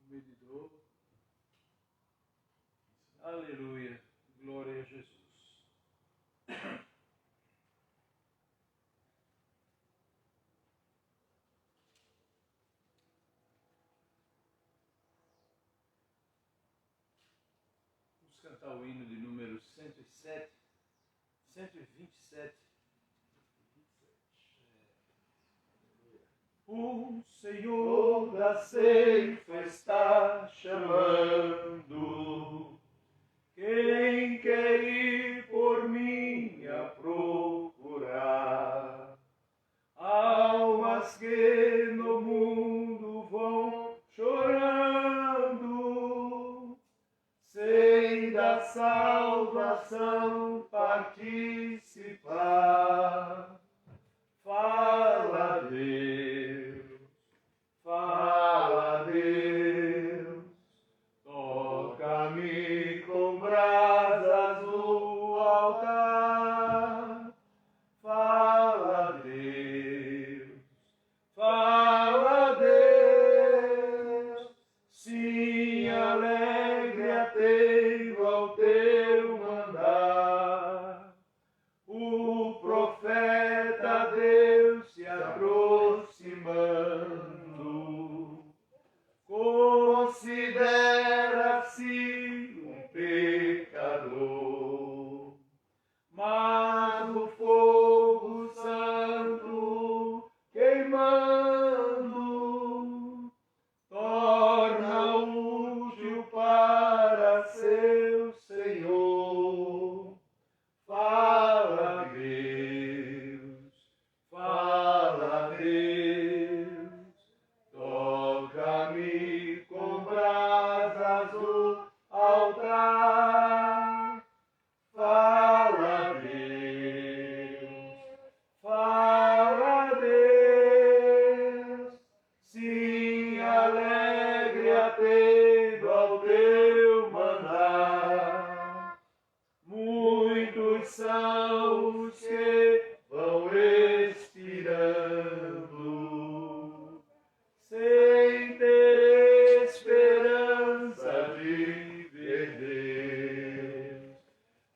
Medidor. Aleluia. Glória a Jesus. Vamos cantar o hino de número 107, 127. O Senhor da ceifa está chamando. Quem quer ir por mim a procurar? Almas que no mundo vão chorando, sem da salvação participar. Fala, Deus, fala, Deus, toca-me com brasas no altar. Fala, Deus, sim, alegre atendo ao teu mandar. O profeta Deus se aproximando, considera-se um pecador, mas o fogo santo queimando torna útil para seu Senhor. Fala, Deus, toca-me com brasas no altar. Fala, Deus, sim, alegre atendo ao teu mandar. Muitos são os que vão expirando, sem ter esperança de ver Deus.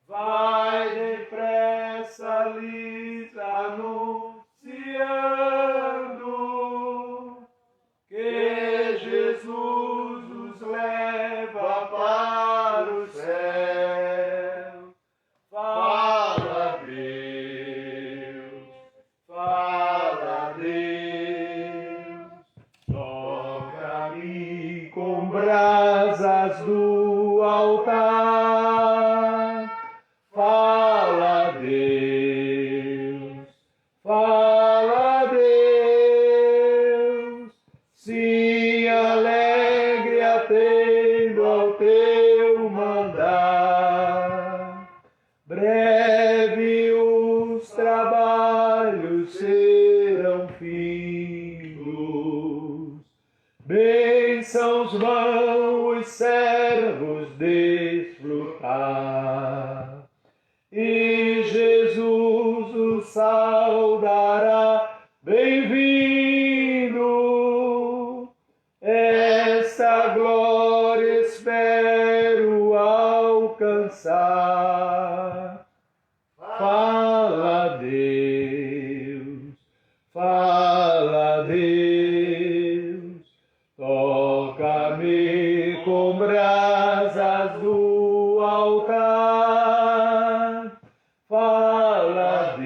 Vai depressa lhes anunciando que Jesus os leva para o céu. Fala, Deus, toca-me com brasas do altar. Fala, Deus, sim, alegre atendo ao teu mandar. Breve os trabalhos serão findos, bênçãos vão os servos desfrutar, e Jesus os saudará, bem-vindo. Esta glória espero alcançar. Fala, Deus, toca-me com brasas do altar. Fala,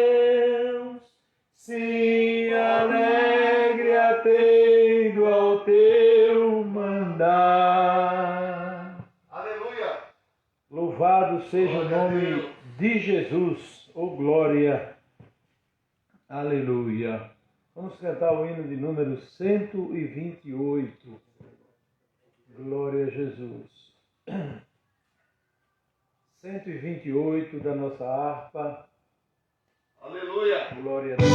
Deus, sim, alegre atendo ao teu mandar. Aleluia! Louvado seja o nome de Jesus, oh glória, aleluia. Vamos cantar o hino de número 128, glória a Jesus. 128 da nossa harpa, aleluia, glória a Deus.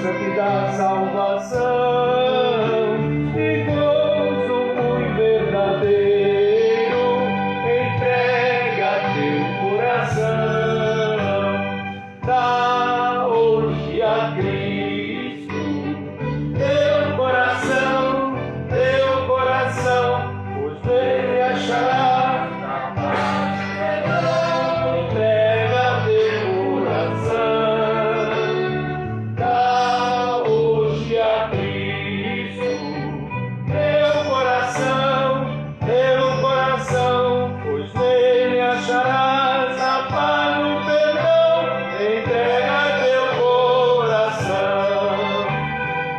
força que dá salvação e gozo muito verdadeiro. Entrega teu coração, dá hoje a Cristo teu coração, pois nele acharás a paz. Entrega teu coração, dá hoje a Cristo teu coração, pois nele acharás a paz no perdão. Entrega teu coração,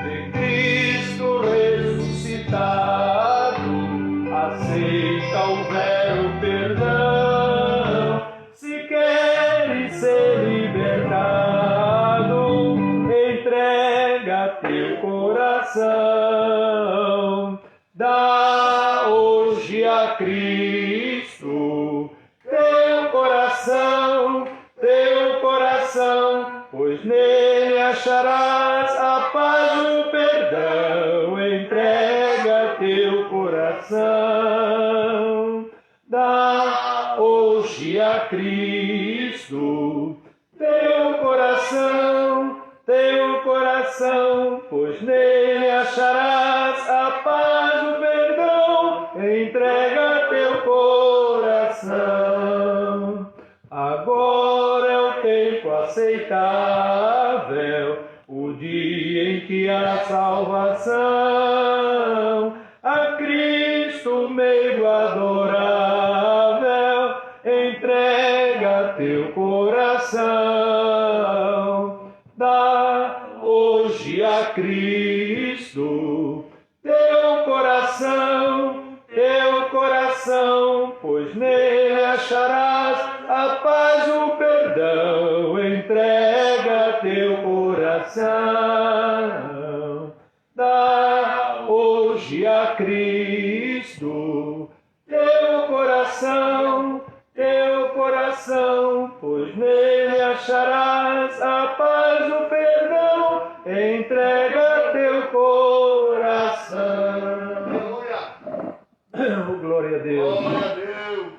de Cristo ressuscitado, aceita o vero perdão. Se queres ser libertado, entrega teu coração, dá hoje a Cristo teu coração, pois nele acharás a paz e o perdão. Entrega teu coração, dá hoje a Cristo teu coração, pois nele acharás a paz e o perdão. Entrega teu coração. Agora é o tempo aceitável, o dia em que há salvação. A Cristo meio adorável, entrega teu coração. Dá hoje a Cristo teu coração, pois nele acharás a paz e o perdão. Entrega teu coração, dá hoje a Cristo teu coração, pois nele acharás a paz e o perdão. Entrega teu coração. Oh, glória a Deus. Glória a Deus.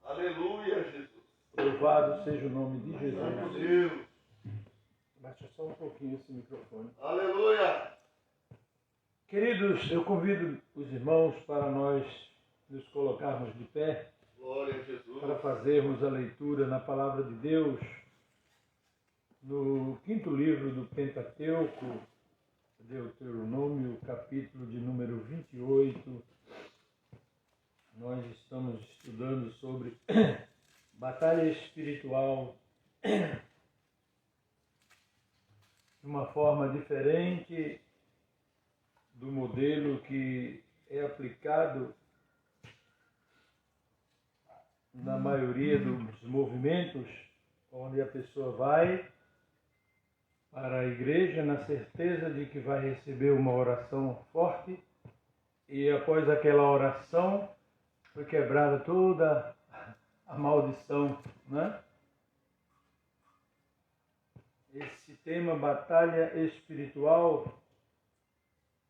Aleluia, Jesus. Louvado seja o nome de Glória a Jesus. Deus. Baixa só um pouquinho esse microfone. Aleluia. Queridos, eu convido os irmãos para nós nos colocarmos de pé Glória a Jesus. para fazermos a leitura na Palavra de Deus no 5º livro do Pentateuco, Deuteronômio, capítulo de número 28. Nós estamos estudando sobre batalha espiritual de uma forma diferente do modelo que é aplicado na maioria dos movimentos, onde a pessoa vai para a igreja na certeza de que vai receber uma oração forte e após aquela oração foi quebrada toda a maldição, né? Esse tema, batalha espiritual,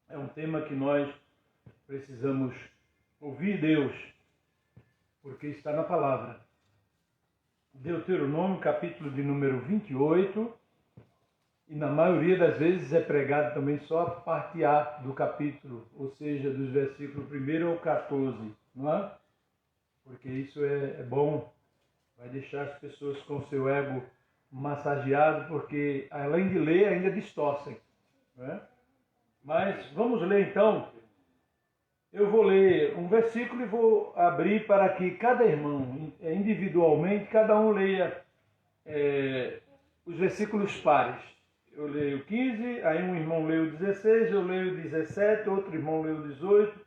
é um tema que nós precisamos ouvir Deus, porque está na palavra. Deuteronômio, capítulo de número 28, e na maioria das vezes é pregado também só a parte A do capítulo, ou seja, dos versículos 1 ao 14, não é? Porque isso é bom, vai deixar as pessoas com seu ego massageado, porque além de ler ainda distorcem, não é? Mas vamos ler então. Eu vou ler um versículo e vou abrir para que cada irmão, individualmente, cada um leia os versículos pares. Eu leio 15, aí um irmão lê o 16, eu leio o 17, outro irmão lê o 18,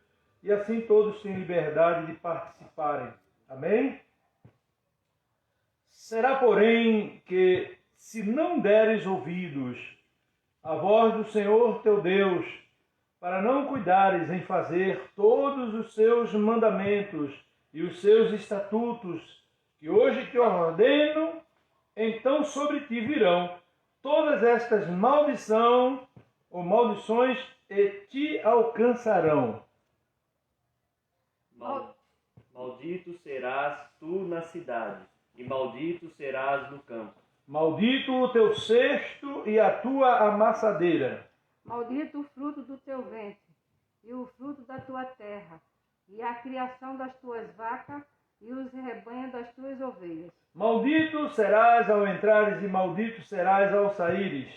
e assim todos têm liberdade de participarem. Amém? Será, porém, que se não deres ouvidos à voz do Senhor teu Deus, para não cuidares em fazer todos os seus mandamentos e os seus estatutos, que hoje te ordeno, então sobre ti virão todas estas maldições te alcançarão. Maldito serás tu na cidade, e maldito serás no campo. Maldito o teu cesto e a tua amassadeira. Maldito o fruto do teu ventre, e o fruto da tua terra, e a criação das tuas vacas, e os rebanhos das tuas ovelhas. Maldito serás ao entrares, e maldito serás ao saíres.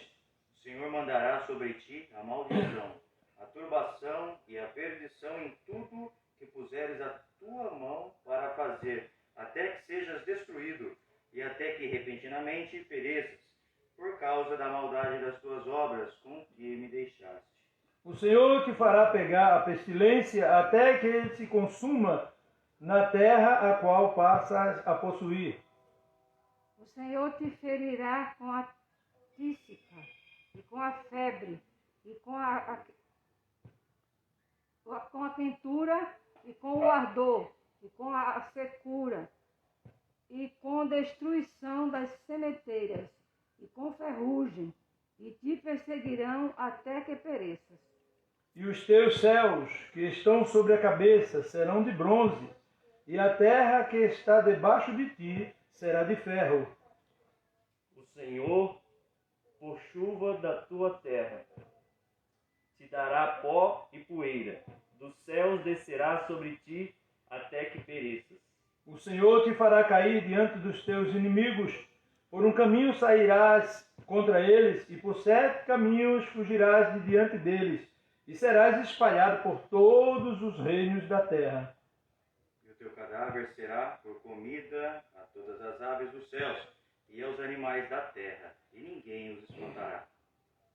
O Senhor mandará sobre ti a maldição, a turbação e a perdição em tudo que puseres a tua mão para fazer, até que sejas destruído, e até que repentinamente pereças, por causa da maldade das tuas obras com que me deixaste. O Senhor te fará pegar a pestilência até que ele se consuma na terra a qual passas a possuir. O Senhor te ferirá com a tísica, e com a febre, e com a quentura, e com o ardor, e com a secura, e com destruição das sementeiras, e com ferrugem, e te perseguirão até que pereças. E os teus céus, que estão sobre a cabeça, serão de bronze, e a terra que está debaixo de ti será de ferro. O Senhor, por chuva da tua terra, te dará pó e poeira. Dos céus descerá sobre ti até que pereças. O Senhor te fará cair diante dos teus inimigos. Por um caminho sairás contra eles, e por 7 caminhos fugirás de diante deles, e serás espalhado por todos os reinos da terra. E o teu cadáver será por comida a todas as aves dos céus e aos animais da terra, e ninguém os espantará.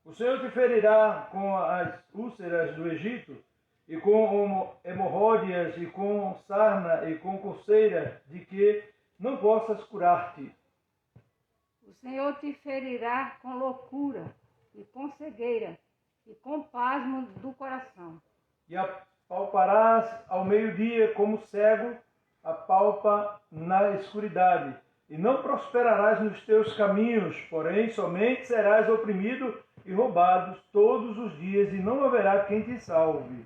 O Senhor te ferirá com as úlceras do Egito, e com hemorróidas, e com sarna, e com coceira, de que não possas curar-te. O Senhor te ferirá com loucura, e com cegueira, e com pasmo do coração. E apalparás ao meio-dia como cego apalpa na escuridade, e não prosperarás nos teus caminhos, porém somente serás oprimido e roubado todos os dias, e não haverá quem te salve.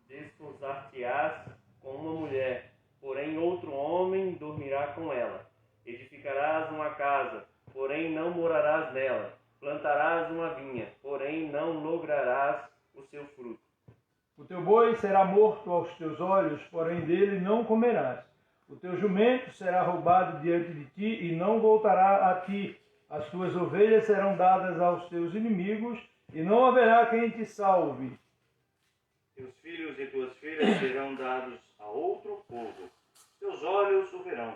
Desposar-te-ás com uma mulher, porém outro homem dormirá com ela. Edificarás uma casa, porém não morarás nela. Plantarás uma vinha, porém não lograrás o seu fruto. O teu boi será morto aos teus olhos, porém dele não comerás. O teu jumento será roubado diante de ti e não voltará a ti. As tuas ovelhas serão dadas aos teus inimigos e não haverá quem te salve. Teus filhos e tuas filhas serão dados a outro povo. Teus olhos o verão.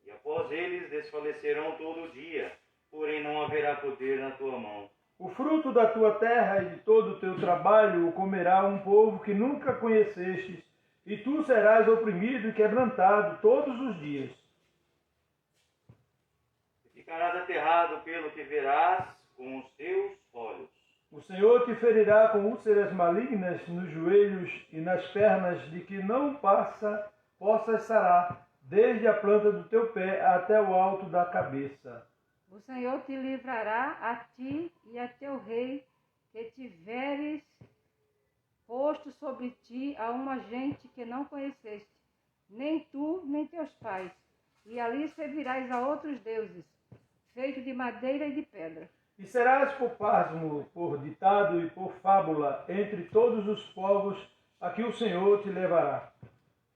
E após eles desfalecerão todo dia, porém não haverá poder na tua mão. O fruto da tua terra e de todo o teu trabalho o comerá um povo que nunca conhecestes, e tu serás oprimido e quebrantado todos os dias. E ficarás aterrado pelo que verás com os teus olhos. O Senhor te ferirá com úlceras malignas nos joelhos e nas pernas, de que não possas sarar, desde a planta do teu pé até o alto da cabeça. O Senhor te livrará a ti e a teu rei, que tiveres posto sobre ti a uma gente que não conheceste, nem tu, nem teus pais, e ali servirás a outros deuses, feitos de madeira e de pedra. E serás por pasmo, por ditado e por fábula entre todos os povos a que o Senhor te levará.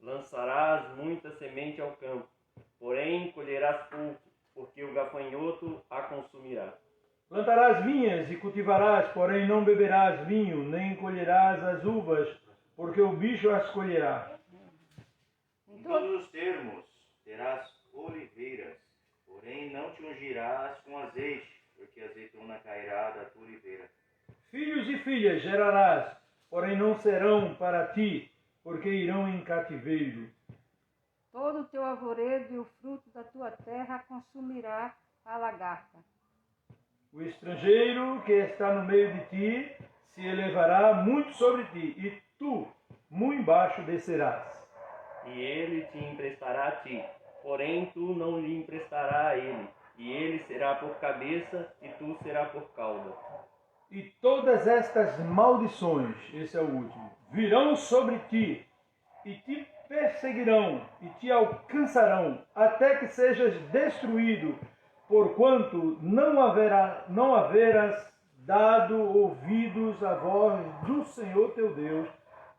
Lançarás muita semente ao campo, porém colherás pouco, porque o gafanhoto a consumirá. Plantarás vinhas e cultivarás, porém não beberás vinho, nem colherás as uvas, porque o bicho as colherá. Em todos os termos terás oliveiras, porém não te ungirás com azeite, porque a azeitona cairá da tua oliveira. Filhos e filhas gerarás, porém não serão para ti, porque irão em cativeiro. Todo o teu arvoredo e o fruto da tua terra consumirá a lagarta. O estrangeiro que está no meio de ti se elevará muito sobre ti, e tu muito embaixo descerás. E ele te emprestará a ti, porém tu não lhe emprestarás a ele. e ele será por cabeça, e tu serás por cauda. E todas estas maldições, esse é o último, virão sobre ti, e te perseguirão, e te alcançarão, até que sejas destruído, porquanto não haverás dado ouvidos à voz do Senhor teu Deus,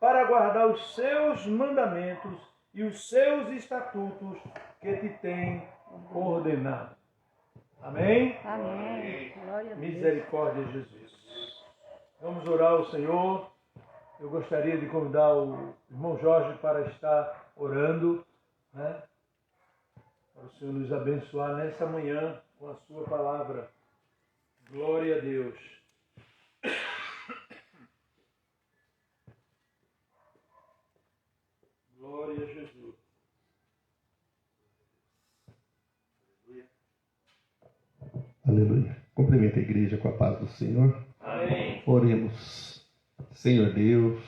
para guardar os seus mandamentos e os seus estatutos que te tem ordenado. Amém? Amém. Glória a Deus. Misericórdia de Jesus. Vamos orar ao Senhor. Eu gostaria de convidar o irmão Jorge para estar orando, né? Para o Senhor nos abençoar nessa manhã com a sua palavra. Glória a Deus. Glória a Jesus. Aleluia. Cumprimenta a igreja com a paz do Senhor. Amém. Oremos. Senhor Deus,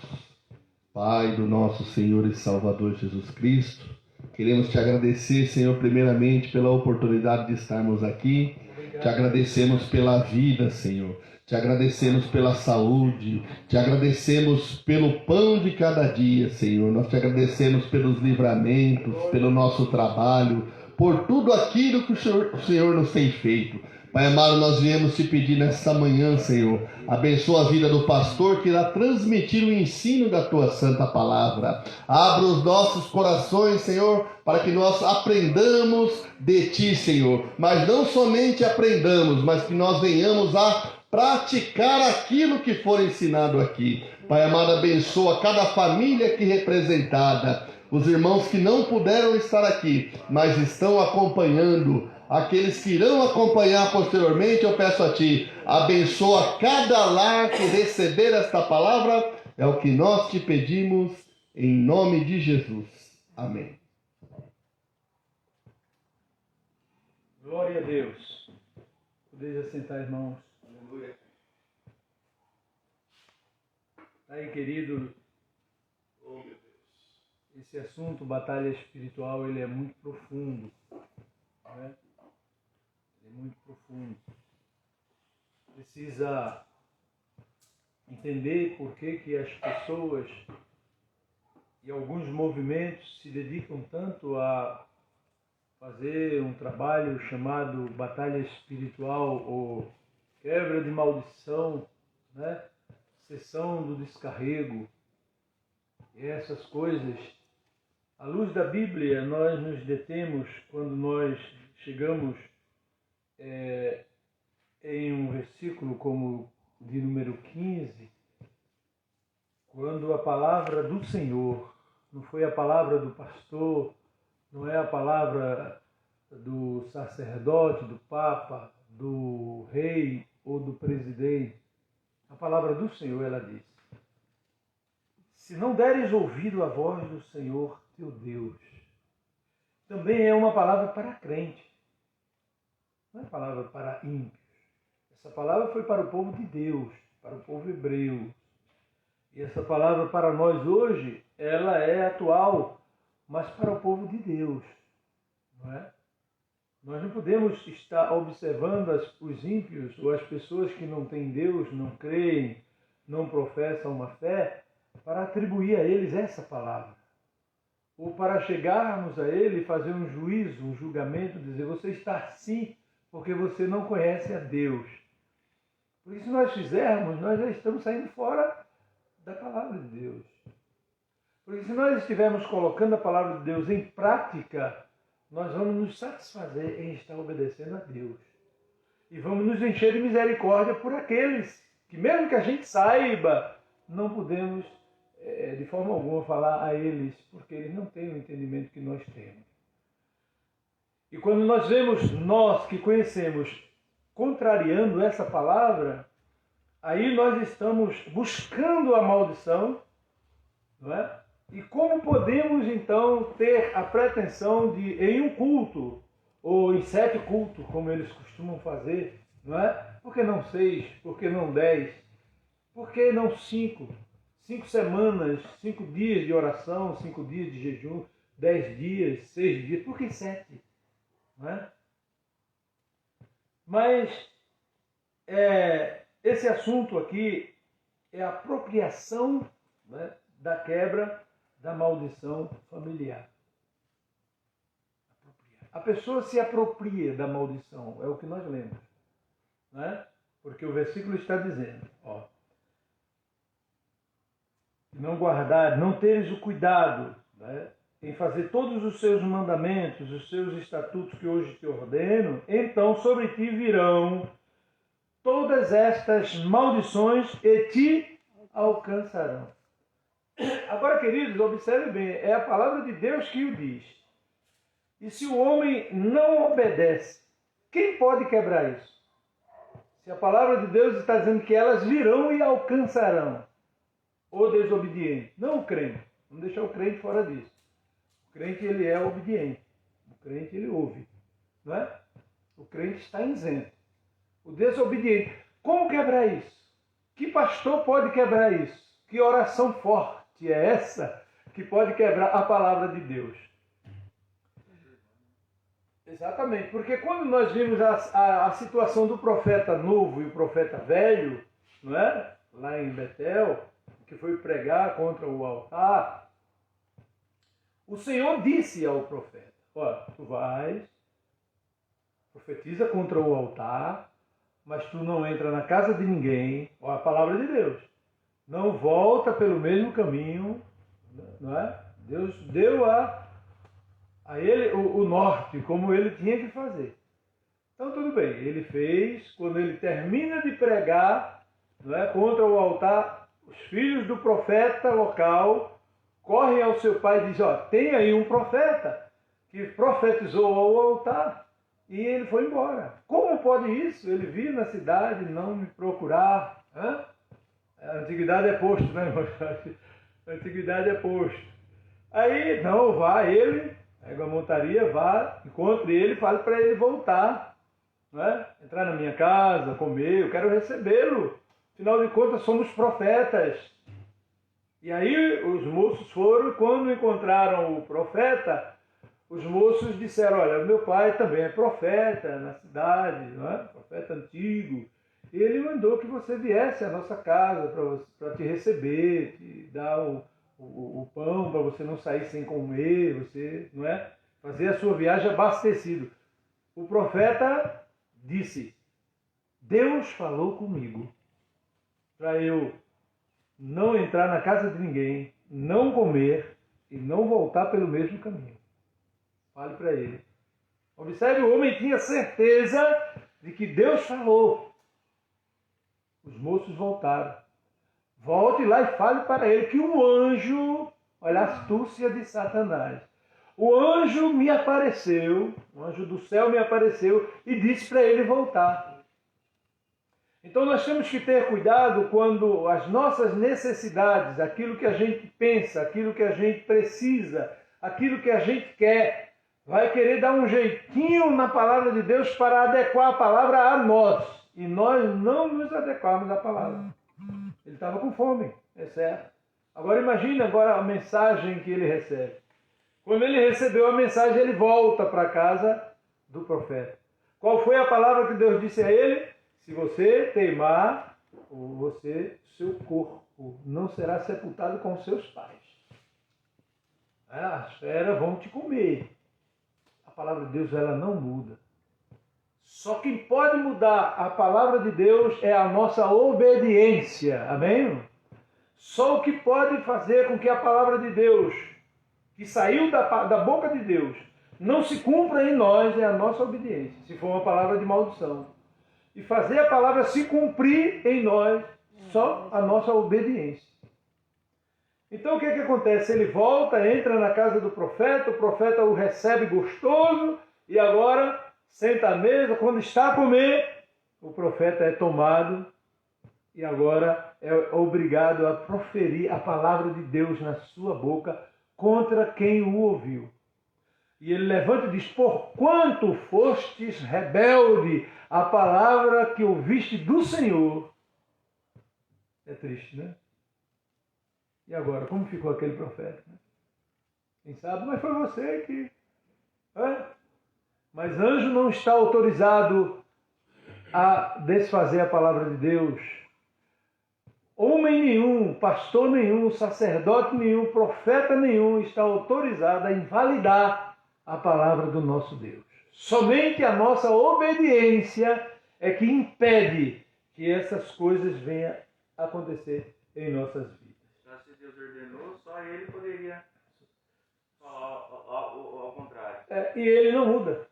Pai do nosso Senhor e Salvador Jesus Cristo, queremos te agradecer, Senhor, primeiramente pela oportunidade de estarmos aqui. Te agradecemos pela vida, Senhor. Te agradecemos pela saúde. Te agradecemos pelo pão de cada dia, Senhor. Nós te agradecemos pelos livramentos, pelo nosso trabalho, por tudo aquilo que o Senhor nos tem feito. Pai amado, nós viemos te pedir nesta manhã, Senhor, abençoa a vida do pastor que irá transmitir o ensino da tua santa palavra. Abra os nossos corações, Senhor, para que nós aprendamos de ti, Senhor. Mas não somente aprendamos, mas que nós venhamos a praticar aquilo que for ensinado aqui. Pai amado, abençoa cada família aqui representada, os irmãos que não puderam estar aqui, mas estão acompanhando. Aqueles que irão acompanhar posteriormente, eu peço a Ti, abençoa cada lar que receber esta palavra, é o que nós te pedimos, em nome de Jesus. Amém. Glória a Deus. Podeis assentar, irmãos. Aleluia. Aí, querido, Oh, meu Deus. esse assunto, batalha espiritual, ele é muito profundo, né? Muito profundo. Precisa entender por que as pessoas e alguns movimentos se dedicam tanto a fazer um trabalho chamado batalha espiritual ou quebra de maldição, né? Sessão do descarrego e essas coisas. À luz da Bíblia, nós nos detemos quando nós chegamos em um versículo como de número 15, quando a palavra do Senhor, não foi a palavra do pastor, não é a palavra do sacerdote, do papa, do rei ou do presidente, a palavra do Senhor, ela diz: se não deres ouvido à voz do Senhor teu Deus. Também é uma palavra para crente. Não é palavra para ímpios. Essa palavra foi para o povo de Deus, para o povo hebreu. E essa palavra para nós hoje, ela é atual, mas para o povo de Deus. Não é? Nós não podemos estar observando os ímpios ou as pessoas que não têm Deus, não creem, não professam uma fé, para atribuir a eles essa palavra. Ou para chegarmos a ele e fazer um juízo, um julgamento, dizer: você está assim porque você não conhece a Deus. Porque se nós fizermos, nós já estamos saindo fora da palavra de Deus. Porque se nós estivermos colocando a palavra de Deus em prática, nós vamos nos satisfazer em estar obedecendo a Deus. E vamos nos encher de misericórdia por aqueles que, mesmo que a gente saiba, não podemos de forma alguma falar a eles, porque eles não têm o entendimento que nós temos. E quando nós vemos nós que conhecemos contrariando essa palavra, aí nós estamos buscando a maldição, não é? E como podemos então ter a pretensão de, em um culto, ou em 7 cultos, como eles costumam fazer, não é? Por que não 6? Por que não 10? Por que não 5? 5 semanas, 5 dias de oração, 5 dias de jejum, 10 dias, 6 dias, por que 7? Não é? Mas esse assunto aqui é a apropriação, né, da quebra da maldição familiar. A pessoa se apropria da maldição, é o que nós lemos, né? Porque o versículo está dizendo, ó, não guardar, não teres o cuidado, né, em fazer todos os seus mandamentos, os seus estatutos que hoje te ordeno, então sobre ti virão todas estas maldições e te alcançarão. Agora, queridos, observe bem, é a palavra de Deus que o diz. E se o homem não obedece, quem pode quebrar isso? Se a palavra de Deus está dizendo que elas virão e alcançarão o desobediente, não o crente. Vamos deixar o crente fora disso. O crente, ele é obediente. O crente, ele ouve. Não é? O crente está isento. O desobediente. Como quebrar isso? Que pastor pode quebrar isso? Que oração forte é essa que pode quebrar a palavra de Deus? Exatamente, porque quando nós vimos a situação do profeta novo e o profeta velho, não é? Lá em Betel, que foi pregar contra o altar, o Senhor disse ao profeta, olha, tu vais, profetiza contra o altar, mas tu não entra na casa de ninguém, olha a palavra de Deus, não volta pelo mesmo caminho, não é? Deus deu a ele o norte, como ele tinha que fazer. Então tudo bem, ele fez, quando ele termina de pregar, não é, contra o altar, os filhos do profeta local correm ao seu pai e dizem, ó, tem aí um profeta que profetizou ao altar, e ele foi embora. Como pode isso? Ele vir na cidade não me procurar. Hã? A antiguidade é posto, né, irmão? A antiguidade é posto. Aí, não, vá ele, pega a montaria, vá, encontre ele, fale para ele voltar. Não é? Entrar na minha casa, comer, eu quero recebê-lo. Afinal de contas, somos profetas. E aí os moços foram, e quando encontraram o profeta, os moços disseram, olha, meu pai também é profeta na cidade, não é? Profeta antigo. E ele mandou que você viesse à nossa casa para te receber, te dar o pão para você não sair sem comer, você, não é? Fazer a sua viagem abastecido. O profeta disse, Deus falou comigo para eu não entrar na casa de ninguém, não comer e não voltar pelo mesmo caminho. Fale para ele. Observe, o homem tinha certeza de que Deus falou. Os moços voltaram. Volte lá e fale para ele que um anjo, olha a astúcia de Satanás, o anjo me apareceu, o anjo do céu me apareceu e disse para ele voltar. Então nós temos que ter cuidado quando as nossas necessidades, aquilo que a gente pensa, aquilo que a gente precisa, aquilo que a gente quer, vai querer dar um jeitinho na palavra de Deus para adequar a palavra a nós. E nós não nos adequamos à palavra. Ele estava com fome, é certo. Agora imagine agora a mensagem que ele recebe. Quando ele recebeu a mensagem, ele volta para a casa do profeta. Qual foi a palavra que Deus disse a ele? Se você teimar, seu corpo não será sepultado com seus pais. As feras vão te comer. A palavra de Deus, ela não muda. Só quem pode mudar a palavra de Deus é a nossa obediência. Amém? Só o que pode fazer com que a palavra de Deus, que saiu da boca de Deus, não se cumpra em nós é a nossa obediência. Se for uma palavra de maldição. E fazer a palavra se cumprir em nós, só a nossa obediência. Então o que acontece? Ele volta, entra na casa do profeta, o profeta o recebe gostoso e agora senta à mesa. Quando está a comer, o profeta é tomado e agora é obrigado a proferir a palavra de Deus na sua boca contra quem o ouviu. E ele levanta e diz, porquanto fostes rebelde à palavra que ouviste do Senhor. É triste, né? E agora, como ficou aquele profeta? Quem sabe, mas foi você que... Mas anjo não está autorizado a desfazer a palavra de Deus. Homem nenhum, pastor nenhum, sacerdote nenhum, profeta nenhum está autorizado a invalidar a palavra do nosso Deus. Somente a nossa obediência é que impede que essas coisas venham a acontecer em nossas vidas. Já se Deus ordenou, só ele poderia falar ao contrário. E ele não muda.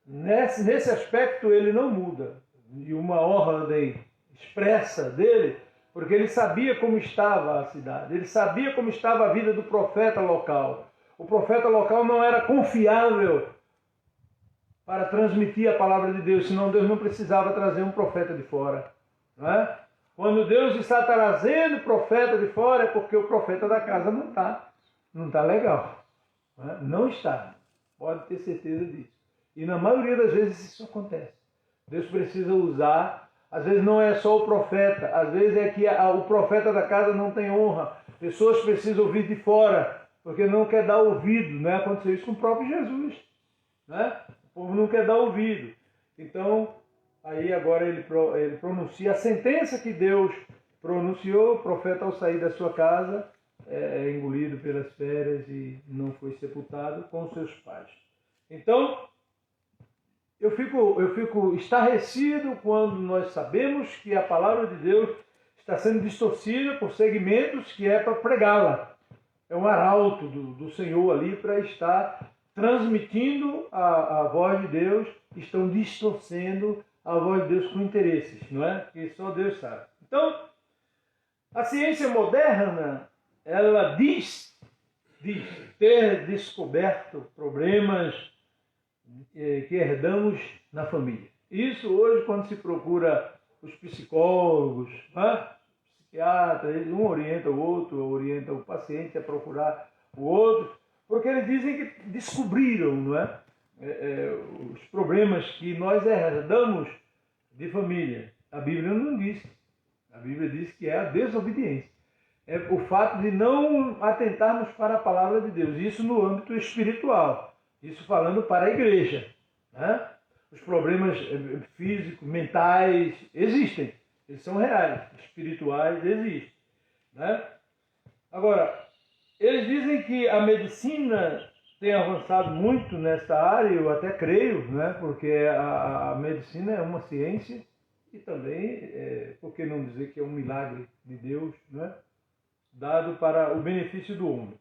Nesse aspecto ele não muda. E uma ordem expressa dele, porque ele sabia como estava a cidade, ele sabia como estava a vida do profeta local. O profeta local não era confiável para transmitir a palavra de Deus, senão Deus não precisava trazer um profeta de fora. Não é? Quando Deus está trazendo profeta de fora, é porque o profeta da casa não está legal. Não é? Não está. Pode ter certeza disso. E na maioria das vezes isso acontece. Deus precisa usar, às vezes não é só o profeta, às vezes é que o profeta da casa não tem honra. Pessoas precisam ouvir de fora, porque não quer dar ouvido. Né? Aconteceu isso com o próprio Jesus. Né? O povo não quer dar ouvido. Então, aí agora ele pronuncia a sentença que Deus pronunciou. O profeta, ao sair da sua casa, é engolido pelas feras e não foi sepultado com seus pais. Então, eu fico estarrecido quando nós sabemos que a palavra de Deus está sendo distorcida por segmentos que é para pregá-la. É um arauto do Senhor ali para estar transmitindo a voz de Deus, estão distorcendo a voz de Deus com interesses, não é? Que só Deus sabe. Então, a ciência moderna, ela diz ter descoberto problemas que herdamos na família. Isso hoje, quando se procura os psicólogos, psiquiatras, um orienta o outro, orienta o paciente a procurar o outro, porque eles dizem que descobriram, não é? Os problemas que nós herdamos de família. A Bíblia não diz. A Bíblia diz que é a desobediência. É o fato de não atentarmos para a palavra de Deus. Isso no âmbito espiritual. Isso falando para a igreja. Né? Os problemas físicos, mentais, existem. Eles são reais. Espirituais, existem. Né? Agora, eles dizem que a medicina tem avançado muito nesta área, eu até creio, né? Porque a medicina é uma ciência e também, por que não dizer que é um milagre de Deus, né? Dado para o benefício do homem.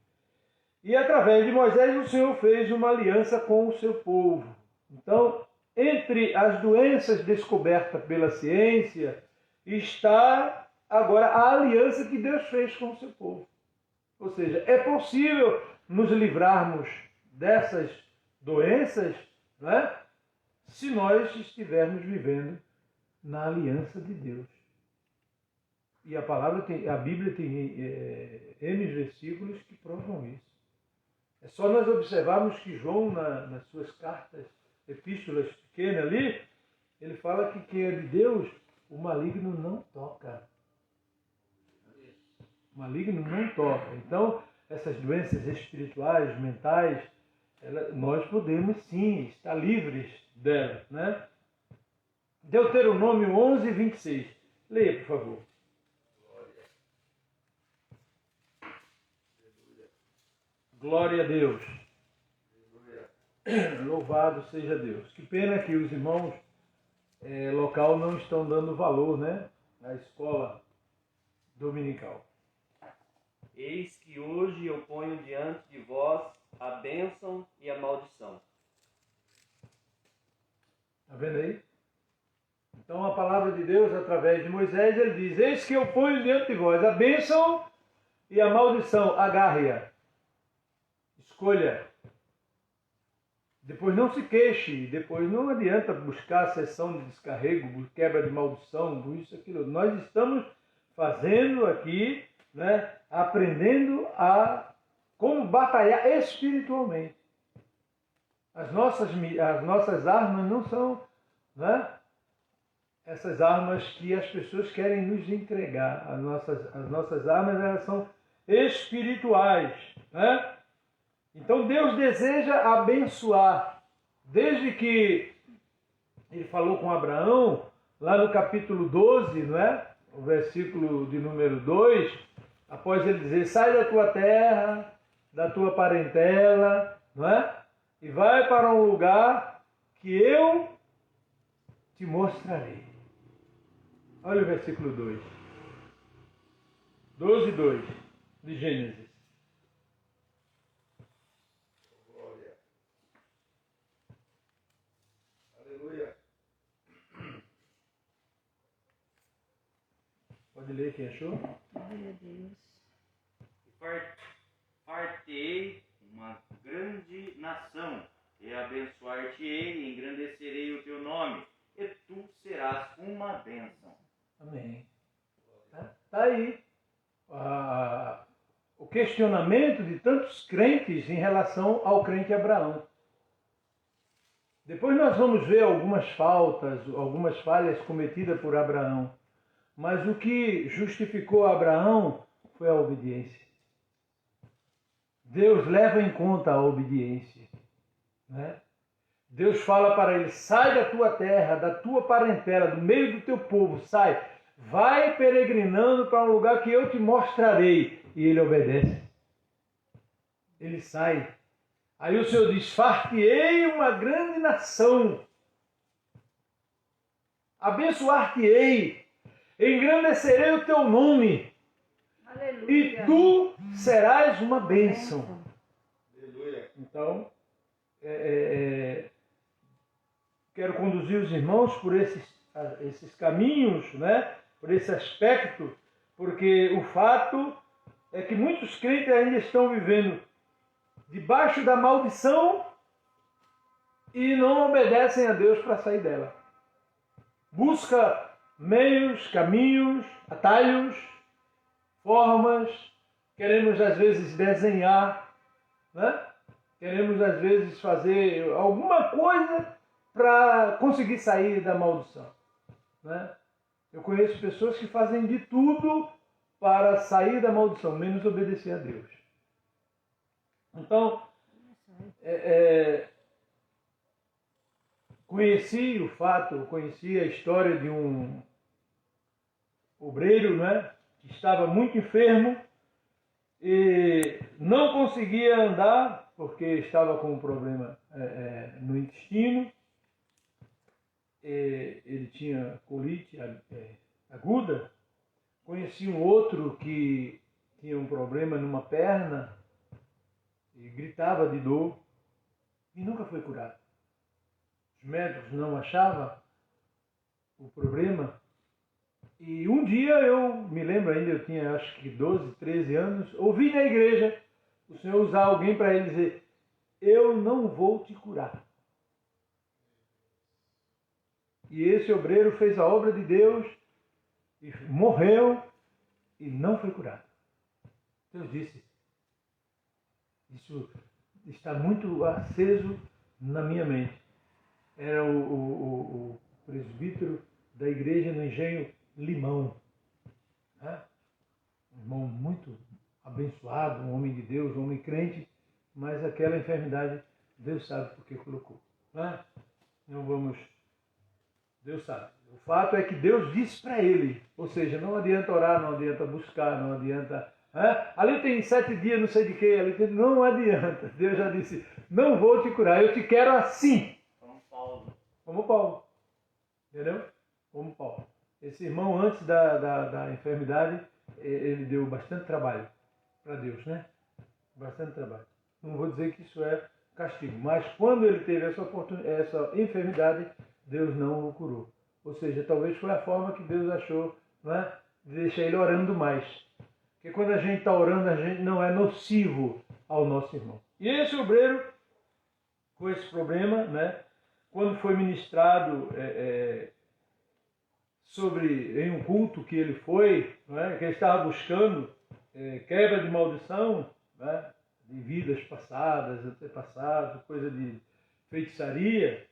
E através de Moisés o Senhor fez uma aliança com o seu povo. Então, entre as doenças descobertas pela ciência, está agora a aliança que Deus fez com o seu povo. Ou seja, é possível nos livrarmos dessas doenças, né, se nós estivermos vivendo na aliança de Deus. E a Bíblia tem N versículos que provam isso. É só nós observarmos que João, nas suas cartas, epístolas pequenas ali, ele fala que quem é de Deus, o maligno não toca. O maligno não toca. Então, essas doenças espirituais, mentais, nós podemos sim estar livres delas. Né? Deuteronômio 11, 26. Leia, por favor. Glória a Deus. Louvado seja Deus. Que pena que os irmãos local não estão dando valor, né, à escola dominical. Eis que hoje eu ponho diante de vós a bênção e a maldição. Está vendo aí? Então a palavra de Deus, através de Moisés, ele diz: eis que eu ponho diante de vós a bênção e a maldição. Agarre-a. Escolha. Depois não se queixe. Depois não adianta buscar sessão de descarrego, quebra de maldição, isso, aquilo. Nós estamos fazendo aqui, né, aprendendo a como batalhar espiritualmente. As nossas armas não são, né, essas armas que as pessoas querem nos entregar. As nossas armas, elas são espirituais. Né? Então Deus deseja abençoar. Desde que ele falou com Abraão, lá no capítulo 12, não é? O versículo de número 2, após ele dizer, sai da tua terra, da tua parentela, não é? E vai para um lugar que eu te mostrarei. Olha o versículo 2. 12:2 de Gênesis. Glória. Aleluia. Pode ler quem achou? Glória a Deus. Far-te-ei uma grande nação, e abençoar-te-ei, e engrandecerei o teu nome, e tu serás uma bênção. Amém. Está aí o questionamento de tantos crentes em relação ao crente Abraão. Depois nós vamos ver algumas falhas cometidas por Abraão. Mas o que justificou Abraão foi a obediência. Deus leva em conta a obediência, né? Deus fala para ele, sai da tua terra, da tua parentela, do meio do teu povo, sai, vai peregrinando para um lugar que eu te mostrarei. E ele obedece. Ele sai. Aí o Senhor diz, far-te-ei uma grande nação, abençoar-te-ei, engrandecerei o teu nome. Aleluia. E tu serás uma bênção. Aleluia. Então, quero conduzir os irmãos por esses caminhos, né? Por esse aspecto, porque o fato é que muitos crentes ainda estão vivendo debaixo da maldição e não obedecem a Deus para sair dela. Busca meios, caminhos, atalhos, formas, queremos às vezes desenhar, né? Queremos às vezes fazer alguma coisa para conseguir sair da maldição, né? Eu conheço pessoas que fazem de tudo para sair da maldição, menos obedecer a Deus. Então, conheci a história de um obreiro, né? Estava muito enfermo e não conseguia andar porque estava com um problema no intestino. Ele tinha colite aguda. Conheci um outro que tinha um problema numa perna e gritava de dor e nunca foi curado. Os médicos não achavam o problema. E um dia, eu me lembro ainda, eu tinha acho que 12, 13 anos, ouvi na igreja o Senhor usar alguém para ele dizer, eu não vou te curar. E esse obreiro fez a obra de Deus, e morreu e não foi curado. Deus disse, isso está muito aceso na minha mente. Era o presbítero da igreja no Engenho Limão, né? Um irmão muito abençoado, um homem de Deus, um homem crente, mas aquela enfermidade, Deus sabe por que colocou, né? Não vamos... Deus sabe. O fato é que Deus disse para ele, ou seja, não adianta orar, não adianta buscar, não adianta... Ali tem 7 dias, não sei de quê, não adianta. Deus já disse, não vou te curar, eu te quero assim. Como Paulo. Entendeu? Como Paulo. Esse irmão, antes da enfermidade, ele deu bastante trabalho para Deus, né? Bastante trabalho. Não vou dizer que isso é castigo, mas quando ele teve essa enfermidade, Deus não o curou. Ou seja, talvez foi a forma que Deus achou, né, de deixar ele orando mais. Porque quando a gente está orando, a gente não é nocivo ao nosso irmão. E esse obreiro, com esse problema, né, quando foi ministrado em um culto que ele foi, né, que ele estava buscando quebra de maldição, né, de vidas passadas, antepassadas, coisa de feitiçaria.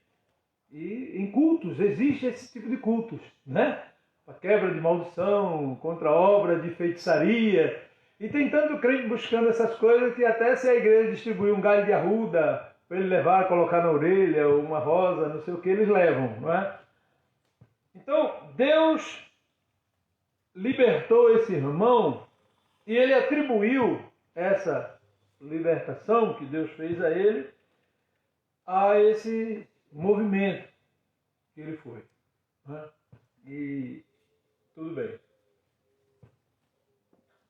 E em cultos, existe esse tipo de cultos, né? A quebra de maldição, contra a obra de feitiçaria. E tem tanto crente buscando essas coisas que até se a igreja distribuir um galho de arruda para ele levar, colocar na orelha, ou uma rosa, não sei o que, eles levam, não é? Então, Deus libertou esse irmão e ele atribuiu essa libertação que Deus fez a ele a esse movimento que ele foi. Né? E tudo bem.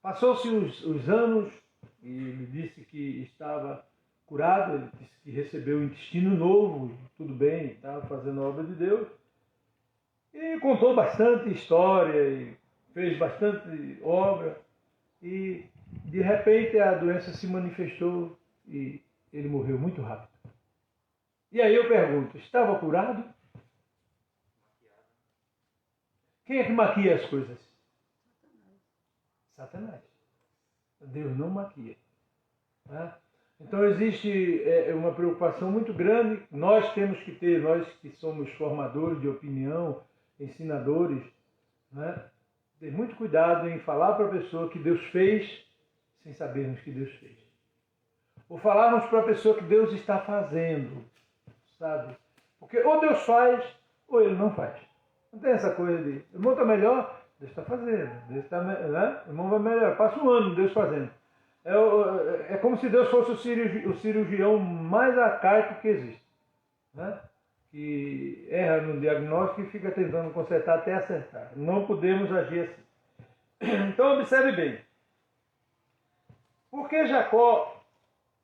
Passou-se os anos e ele disse que estava curado, ele disse que recebeu um intestino novo, tudo bem, estava fazendo a obra de Deus. E contou bastante história e fez bastante obra. E de repente a doença se manifestou e ele morreu muito rápido. E aí eu pergunto, estava curado? Quem é que maquia as coisas? Satanás. Deus não maquia. Tá? Então existe uma preocupação muito grande. Nós temos que ter, nós que somos formadores de opinião, ensinadores, né? Ter muito cuidado em falar para a pessoa que Deus fez sem sabermos que Deus fez. Ou falarmos para a pessoa que Deus está fazendo, sabe? Porque ou Deus faz ou Ele não faz. Não tem essa coisa de, irmão está melhor, Deus está fazendo. Deus está, né? Irmão vai melhor. Passa um ano Deus fazendo. É como se Deus fosse o cirurgião mais arcaico que existe. Né? Que erra no diagnóstico e fica tentando consertar até acertar. Não podemos agir assim. Então observe bem. Por que Jacó,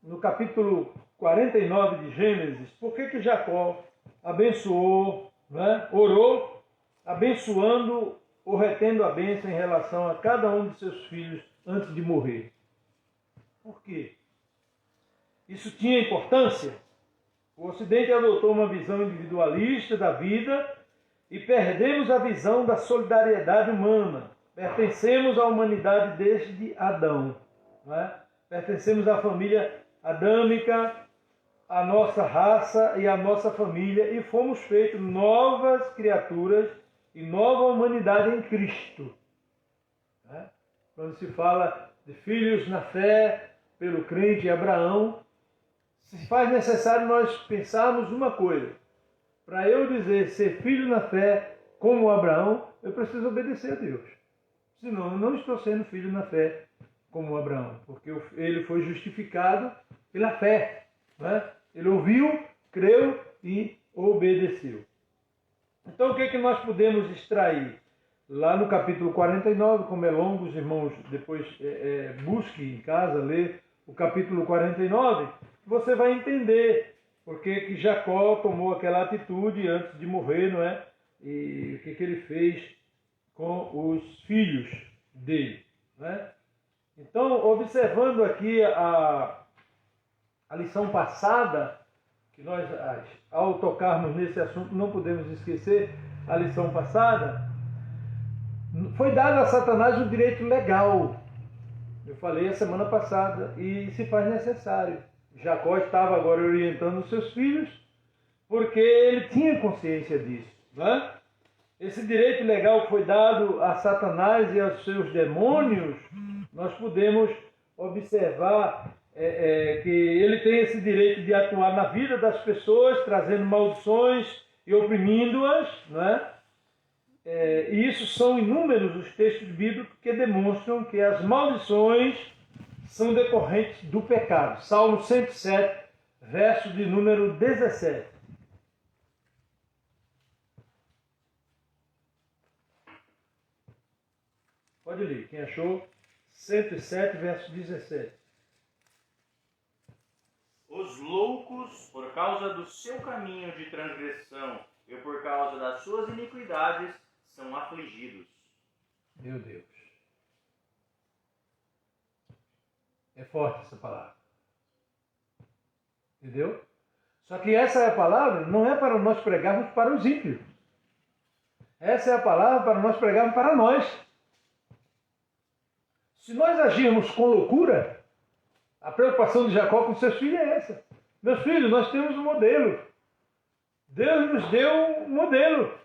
no capítulo 49 de Gênesis, por que Jacó abençoou, né? Orou, abençoando ou retendo a bênção em relação a cada um de seus filhos antes de morrer? Por quê? Isso tinha importância? O Ocidente adotou uma visão individualista da vida e perdemos a visão da solidariedade humana. Pertencemos à humanidade desde Adão. Não é? Pertencemos à família adâmica, à nossa raça e à nossa família e fomos feitos novas criaturas e nova humanidade em Cristo. Não é? Quando se fala de filhos na fé pelo crente Abraão, se faz necessário nós pensarmos uma coisa. Para eu dizer ser filho na fé como Abraão, eu preciso obedecer a Deus. Senão eu não estou sendo filho na fé como Abraão, porque ele foi justificado pela fé. Né? Ele ouviu, creu e obedeceu. Então o que é que nós podemos extrair? Lá no capítulo 49, como é longo, os irmãos depois busquem em casa, ler o capítulo 49, você vai entender por que Jacó tomou aquela atitude antes de morrer, não é? E o que ele fez com os filhos dele. Não é? Então, observando aqui a lição passada, que nós, ao tocarmos nesse assunto, não podemos esquecer a lição passada, foi dado a Satanás um direito legal. Eu falei a semana passada, e se faz necessário. Jacó estava agora orientando os seus filhos, porque ele tinha consciência disso. Né? Esse direito legal que foi dado a Satanás e aos seus demônios, nós podemos observar que ele tem esse direito de atuar na vida das pessoas, trazendo maldições e oprimindo-as. Né? E isso são inúmeros os textos bíblicos que demonstram que as maldições são decorrentes do pecado. Salmo 107, verso de número 17. Pode ler, quem achou? 107, verso 17. Os loucos, por causa do seu caminho de transgressão e por causa das suas iniquidades, são afligidos. Meu Deus. É forte essa palavra. Entendeu? Só que essa é a palavra, não é para nós pregarmos para os ímpios. Essa é a palavra para nós pregarmos para nós. Se nós agirmos com loucura, a preocupação de Jacó com seus filhos é essa. Meus filhos, nós temos um modelo. Deus nos deu um modelo.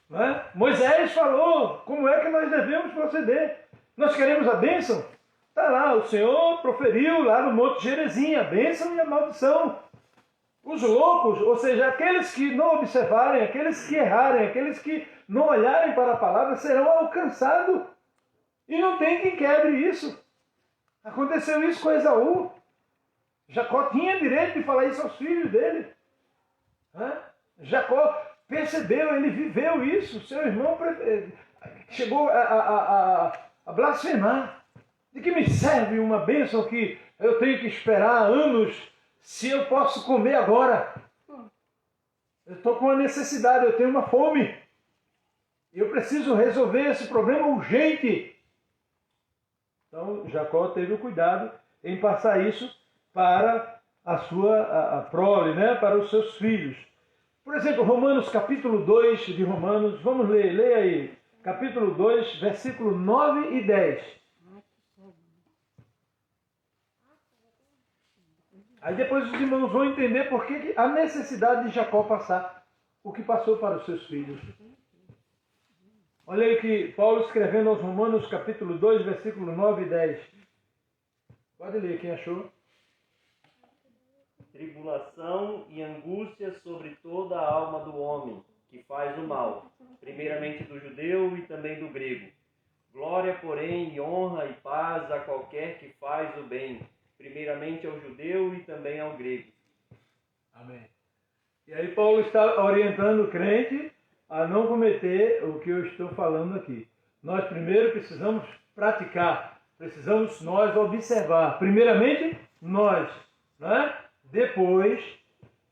Não é? Moisés falou como é que nós devemos proceder. Nós queremos a bênção. Está lá, o Senhor proferiu lá no Monte Gerizim a bênção e a maldição. Os loucos, ou seja, aqueles que não observarem, aqueles que errarem, aqueles que não olharem para a palavra, serão alcançados. E não tem quem quebre isso. Aconteceu isso com Esaú. Jacó tinha direito de falar isso aos filhos dele. Jacó percebeu, ele viveu isso. Seu irmão chegou a blasfemar. De que me serve uma bênção que eu tenho que esperar anos se eu posso comer agora? Eu estou com uma necessidade, eu tenho uma fome. Eu preciso resolver esse problema urgente. Então, Jacó teve o cuidado em passar isso para a sua prole, né? Para os seus filhos. Por exemplo, Romanos capítulo 2 de Romanos, vamos ler, leia aí. Capítulo 2, versículo 9 e 10. Aí depois os irmãos vão entender por que a necessidade de Jacó passar o que passou para os seus filhos. Olha aí que Paulo escrevendo aos Romanos, capítulo 2, versículo 9 e 10. Pode ler, quem achou? Tribulação e angústia sobre toda a alma do homem, que faz o mal, primeiramente do judeu e também do grego. Glória, porém, e honra e paz a qualquer que faz o bem, primeiramente ao judeu e também ao grego. Amém. E aí Paulo está orientando o crente a não cometer o que eu estou falando aqui. Nós primeiro precisamos praticar, precisamos nós observar. Primeiramente, nós, né? Depois,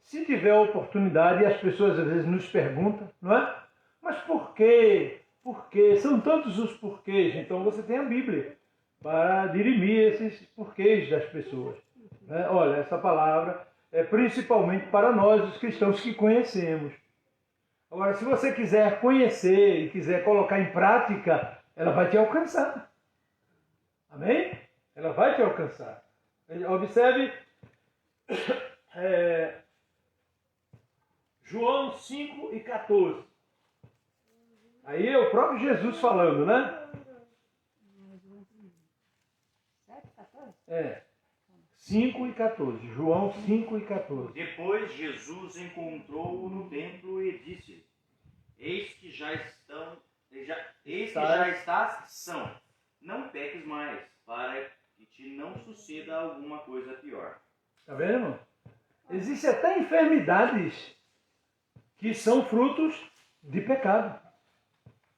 se tiver oportunidade, e as pessoas às vezes nos perguntam, não é? Mas por quê? Por quê? São tantos os porquês. Então você tem a Bíblia para dirimir esses porquês das pessoas. Né? Olha, essa palavra é principalmente para nós, os cristãos que conhecemos. Agora, se você quiser conhecer e quiser colocar em prática, ela vai te alcançar. Amém? Ela vai te alcançar. Observe João 5 e 14. Aí é o próprio Jesus falando, né? 5 e 14. João 5 e 14. Depois Jesus encontrou-o no templo e disse: Eis que já estás são. Não peques mais, para que te não suceda alguma coisa pior. Está vendo, irmão? Existem até enfermidades que são frutos de pecado,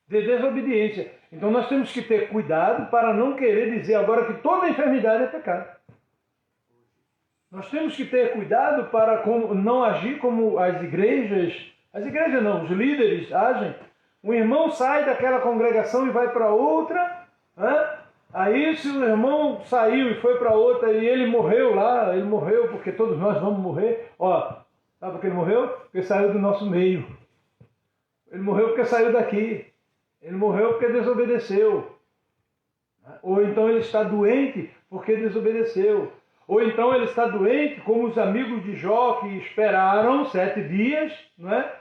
de desobediência. Então nós temos que ter cuidado para não querer dizer agora que toda enfermidade é pecado. Nós temos que ter cuidado para não agir como as igrejas não, os líderes agem. Um irmão sai daquela congregação e vai para outra, né? Aí se o irmão saiu e foi para outra e ele morreu lá, ele morreu porque todos nós vamos morrer. Ó, sabe por que ele morreu? Porque saiu do nosso meio. Ele morreu porque saiu daqui. Ele morreu porque desobedeceu. Ou então ele está doente porque desobedeceu. Ou então ele está doente, como os amigos de Jó que esperaram 7 dias, não é?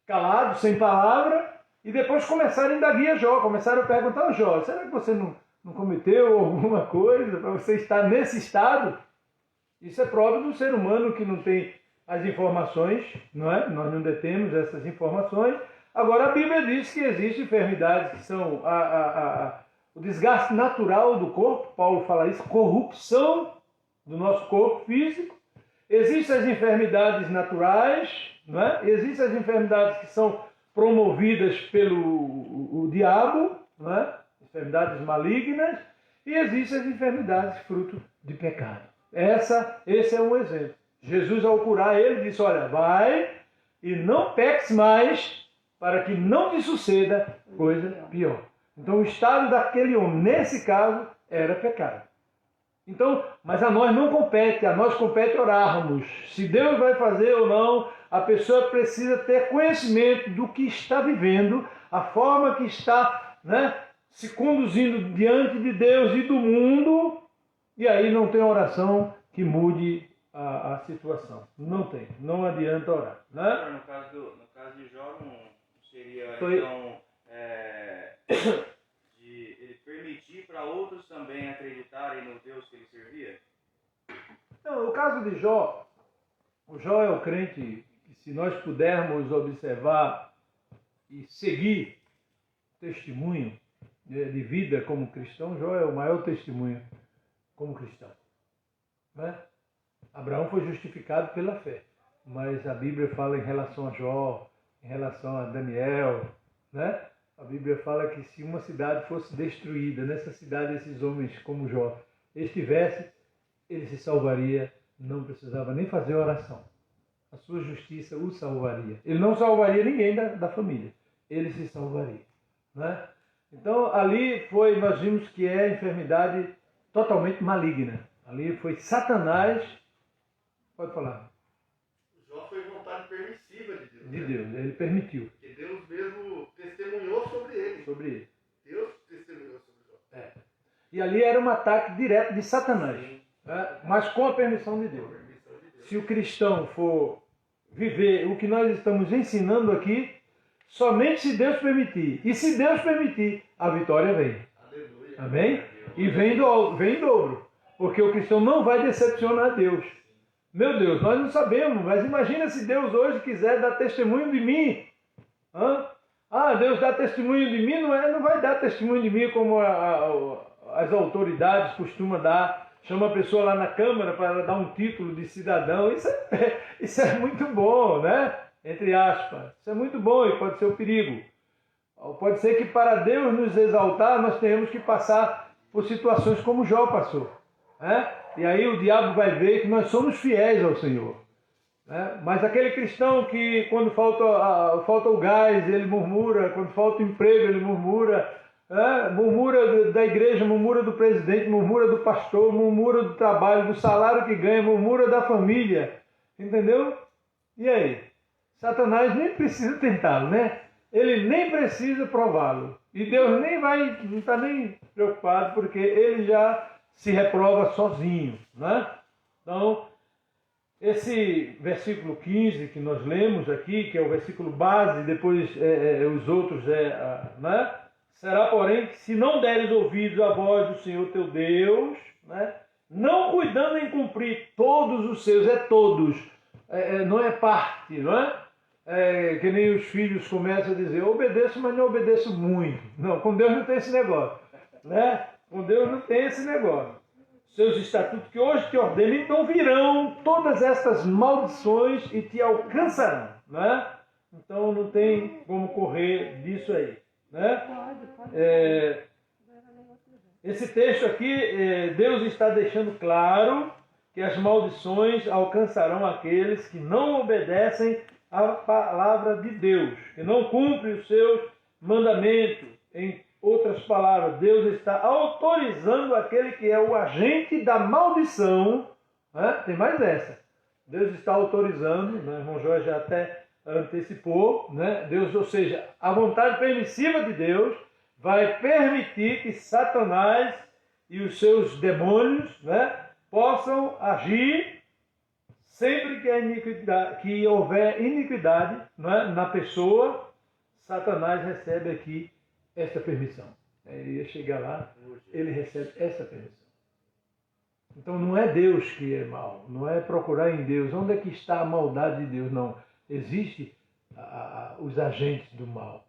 Calados, sem palavra, e depois começaram a indagar Jó, começaram a perguntar ao Jó: será que você não cometeu alguma coisa para você estar nesse estado? Isso é prova do ser humano que não tem as informações, não é? Nós não detemos essas informações. Agora a Bíblia diz que existem enfermidades que são o desgaste natural do corpo, Paulo fala isso, corrupção do nosso corpo físico. Existem as enfermidades naturais, não é? Existem as enfermidades que são promovidas pelo diabo, não é? Enfermidades malignas, e existem as enfermidades fruto de pecado. Esse é um exemplo. Jesus, ao curar ele, disse: olha, vai e não peques mais, para que não te suceda coisa pior. Então o estado daquele homem, nesse caso, era pecado. Então, mas a nós não compete, a nós compete orarmos. Se Deus vai fazer ou não, a pessoa precisa ter conhecimento do que está vivendo, a forma que está, né, se conduzindo diante de Deus e do mundo, e aí não tem oração que mude a situação. Não tem, não adianta orar. Né? No caso de Jó, não seria Foi... então de ele permitir para outros também acreditarem no Deus que ele servia? Não, o caso de Jó, o Jó é o crente que, se nós pudermos observar e seguir testemunho de vida como cristão, Jó é o maior testemunho como cristão. Né? Abraão foi justificado pela fé, mas a Bíblia fala em relação a Jó, em relação a Daniel, né? A Bíblia fala que se uma cidade fosse destruída, nessa cidade esses homens como Jó estivessem, ele se salvaria, não precisava nem fazer oração. A sua justiça o salvaria. Ele não salvaria ninguém da família, ele se salvaria. Né? Então ali foi, nós vimos que é a enfermidade totalmente maligna. Ali foi Satanás, pode falar. Jó foi vontade permissiva de Deus. De Deus, ele permitiu. Porque Deus mesmo testemunhou sobre ele. Sobre ele. Deus testemunhou sobre Jó. É. E ali era um ataque direto de Satanás, né? Mas com a permissão de Deus. Se o cristão for viver o que nós estamos ensinando aqui, somente se Deus permitir. E se Deus permitir, a vitória vem. Aleluia. Amém? E vem em dobro. Porque o cristão não vai decepcionar Deus. Meu Deus, nós não sabemos, mas imagina se Deus hoje quiser dar testemunho de mim. Hã? Ah, Deus dá testemunho de mim, não vai dar testemunho de mim como as autoridades costumam dar. Chama a pessoa lá na Câmara para dar um título de cidadão. Isso é muito bom, né? Entre aspas. Isso é muito bom e pode ser um perigo. Pode ser que para Deus nos exaltar, nós tenhamos que passar por situações como Jó passou. Né? E aí o diabo vai ver que nós somos fiéis ao Senhor. Né? Mas aquele cristão que quando falta o gás, ele murmura, quando falta o emprego, ele murmura, murmura da igreja, murmura do presidente, murmura do pastor, murmura do trabalho, do salário que ganha, murmura da família. Entendeu? E aí? Satanás nem precisa tentá-lo, né? Ele nem precisa prová-lo. E Deus não está nem preocupado, porque ele já se reprova sozinho. Né? Então, esse versículo 15 que nós lemos aqui, que é o versículo base, depois os outros, né? Será, porém, que se não deres ouvidos à voz do Senhor teu Deus, né? Não cuidando em cumprir todos os seus, todos, não é parte, não é? Que nem os filhos começam a dizer, eu obedeço, mas não obedeço muito. Não, com Deus não tem esse negócio. Né? Com Deus não tem esse negócio. Seus estatutos que hoje te ordeno, então virão todas estas maldições e te alcançarão. Né? Então não tem como correr disso aí. Né? Esse texto aqui, Deus está deixando claro que as maldições alcançarão aqueles que não obedecem à palavra de Deus, que não cumprem os seus mandamentos. Em outras palavras, Deus está autorizando aquele que é o agente da maldição. Né? Tem mais essa. Deus está autorizando, né? O irmão Jorge já até antecipou, né? Deus, ou seja, a vontade permissiva de Deus vai permitir que Satanás e os seus demônios, né, possam agir sempre que houver iniquidade, né, na pessoa. Satanás recebe aqui esta permissão. Ele ia chegar lá, ele recebe essa permissão. Então não é Deus que é mau, não é procurar em Deus. Onde é que está a maldade de Deus? Não. Existem os agentes do mal.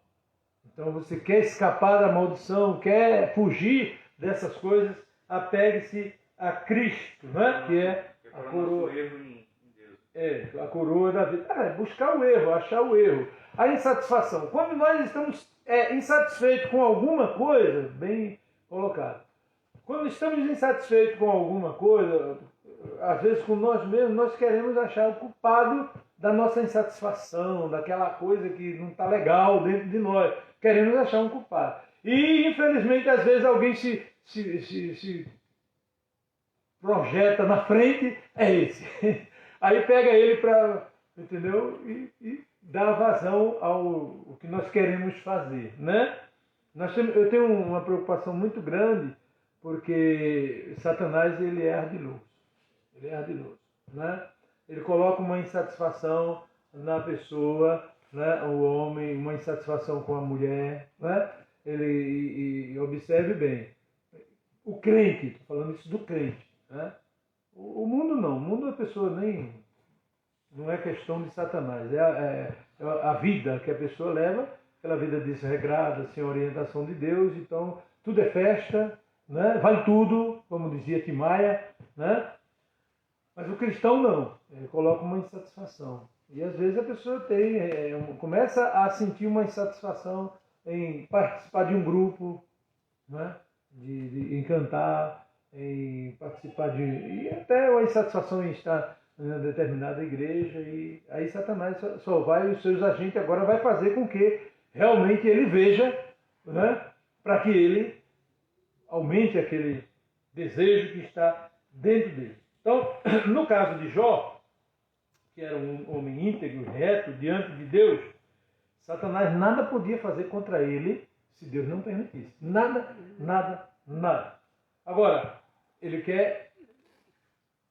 Então você quer escapar da maldição, quer fugir dessas coisas, apegue-se a Cristo, né? Que é a coroa. A coroa da vida. Buscar o erro, achar o erro. A insatisfação. Quando nós estamos insatisfeitos com alguma coisa, bem colocado. Quando estamos insatisfeitos com alguma coisa, às vezes com nós mesmos, nós queremos achar o culpado da nossa insatisfação, daquela coisa que não está legal dentro de nós. Queremos achar um culpado. E, infelizmente, às vezes alguém se projeta na frente, é esse. Aí pega ele para, entendeu? E dá vazão ao que nós queremos fazer, né? Eu tenho uma preocupação muito grande, porque Satanás, ele é ardiloso. Ele é ardiloso, né? Ele coloca uma insatisfação na pessoa, né? O homem, uma insatisfação com a mulher, né? Ele observe bem. O crente, estou falando isso do crente, né? O mundo não. O mundo a pessoa nem... Não é questão de Satanás. É a vida que a pessoa leva, aquela vida desregrada, sem orientação de Deus, então tudo é festa, né? Vale tudo, como dizia Tim Maia, né? Mas o cristão não, ele coloca uma insatisfação. E às vezes a pessoa começa a sentir uma insatisfação em participar de um grupo, né? em cantar, em participar e até uma insatisfação em estar em uma determinada igreja, e aí Satanás só vai, os seus agentes agora vai fazer com que realmente ele veja, né? Para que ele aumente aquele desejo que está dentro dele. Então, no caso de Jó, que era um homem íntegro, reto, diante de Deus, Satanás nada podia fazer contra ele se Deus não permitisse. Nada, nada, nada. Agora, ele quer,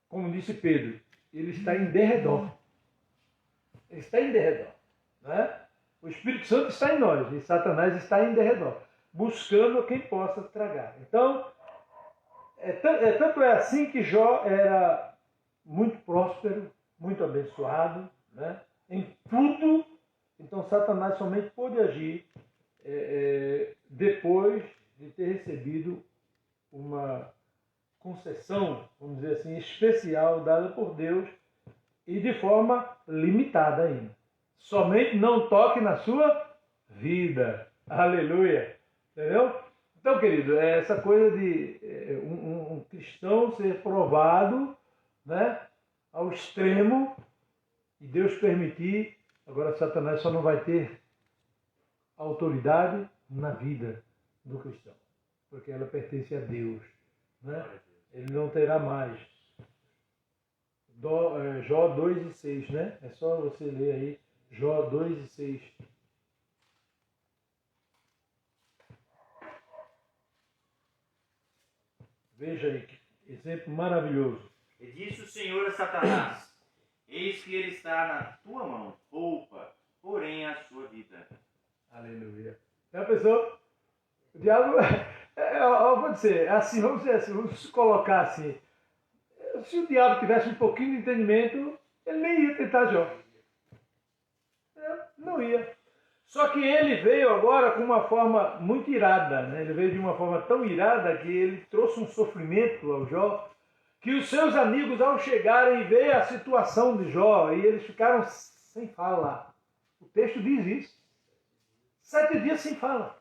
como disse Pedro, ele está em derredor. Ele está em derredor. Né? O Espírito Santo está em nós e Satanás está em derredor, buscando quem possa tragar. Então, tanto é assim que Jó era muito próspero, muito abençoado, né? Em tudo. Então Satanás somente pôde agir depois de ter recebido uma concessão, vamos dizer assim, especial dada por Deus e de forma limitada ainda. Somente não toque na sua vida. Aleluia. Entendeu? Então, querido, essa coisa de um cristão ser provado, né, ao extremo e Deus permitir, agora Satanás só não vai ter autoridade na vida do cristão, porque ela pertence a Deus. Né? Ele não terá mais. Jó 2:6, né? É só você ler aí, Jó 2:6. Veja aí, que exemplo maravilhoso. E disse o Senhor a Satanás: eis que ele está na tua mão, poupa, porém, a sua vida. Aleluia. Já pensou? O diabo, vou dizer, assim, vamos dizer assim, vamos colocar assim, se o diabo tivesse um pouquinho de entendimento, ele nem ia tentar Jó. Não ia. Só que ele veio agora com uma forma muito irada, né? Ele veio de uma forma tão irada que ele trouxe um sofrimento ao Jó, que os seus amigos, ao chegarem e ver a situação de Jó, e eles ficaram sem fala. O texto diz isso. 7 dias sem fala.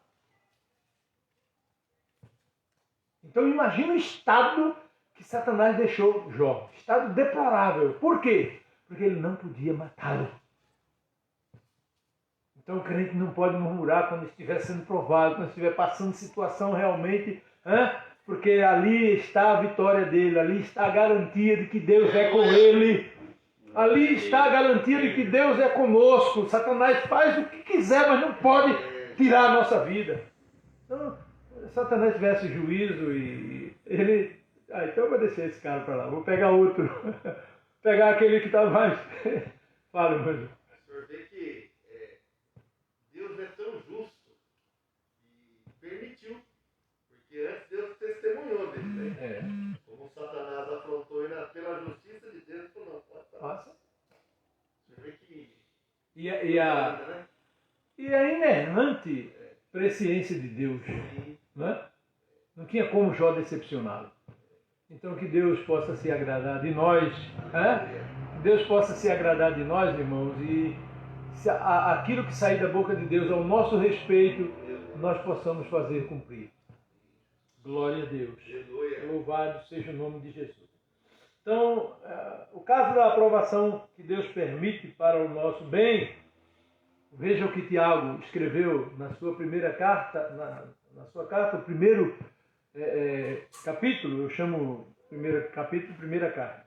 Então imagina o estado que Satanás deixou Jó. Estado deplorável. Por quê? Porque ele não podia matá-lo. Então o crente não pode murmurar quando estiver sendo provado, quando estiver passando situação realmente, porque ali está a vitória dele, ali está a garantia de que Deus é com ele, ali está a garantia de que Deus é conosco. Satanás faz o que quiser, mas não pode tirar a nossa vida. Então, se Satanás tivesse juízo e ele... então eu vou deixar esse cara para lá, vou pegar outro, pegar aquele que está mais... Fala, irmão. O senhor vê que Deus é tão justo e permitiu, porque antes Deus testemunhou dele, né? Como Satanás afrontou ele pela justiça de Deus, falou, não, pode estar. Passa. Você vê que... E a inerrante presciência de Deus, né? Não tinha como Jó decepcioná-lo. Então que Deus possa se agradar de nós, Deus possa se agradar de nós, irmãos, e aquilo que sair da boca de Deus ao nosso respeito, nós possamos fazer cumprir. Glória a Deus. Louvado seja o nome de Jesus. Então, o caso da aprovação que Deus permite para o nosso bem, veja o que Tiago escreveu na sua primeira carta, na sua carta, o primeiro capítulo, eu chamo primeiro capítulo, primeira carta.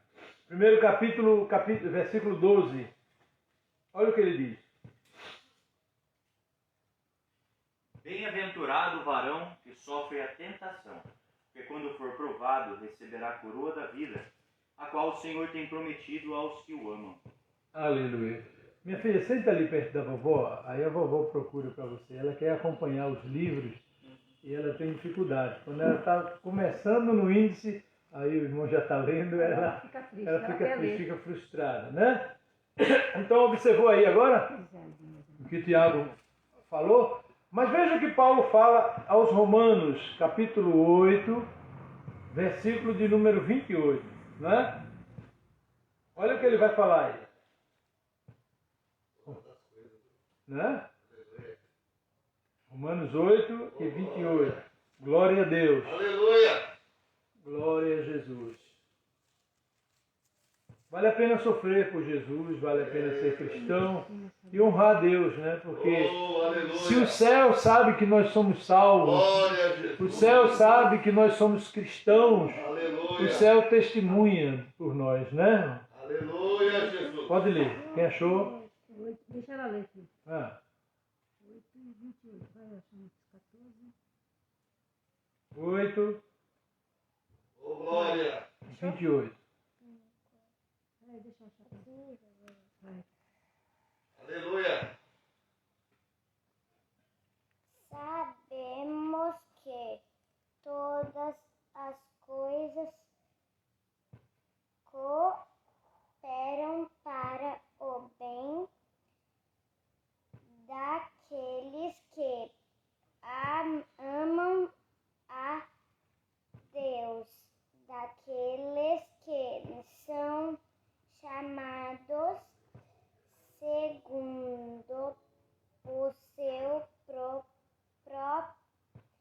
Primeiro capítulo, versículo 12. Olha o que ele diz. Bem-aventurado o varão que sofre a tentação, porque quando for provado receberá a coroa da vida, a qual o Senhor tem prometido aos que o amam. Aleluia. Minha filha, senta ali perto da vovó, aí a vovó procura para você. Ela quer acompanhar os livros e ela tem dificuldade. Quando ela está começando no índice, aí o irmão já está lendo, ela fica triste, fica frustrada, né? Então observou aí agora o que Tiago falou. Mas veja o que Paulo fala aos Romanos, capítulo 8, versículo de número 28. Né? Olha o que ele vai falar aí. Né? Romanos 8 e 28. Glória a Deus. Aleluia. Glória a Jesus. Vale a pena sofrer por Jesus, vale a pena ser cristão e honrar a Deus, né? Porque se o céu sabe que nós somos salvos, o céu sabe que nós somos cristãos, o céu testemunha por nós, né? Aleluia, Jesus. Pode ler. Quem achou? Deixa ela ler aqui. 8 e 28. Vai, achando 14. 8 Ô, glória. e 28. Peraí, deixa eu achar. Vai. Aleluia. Sabemos que todas as coisas cooperam para o bem daqueles que amam a Deus, daqueles que são chamados segundo o seu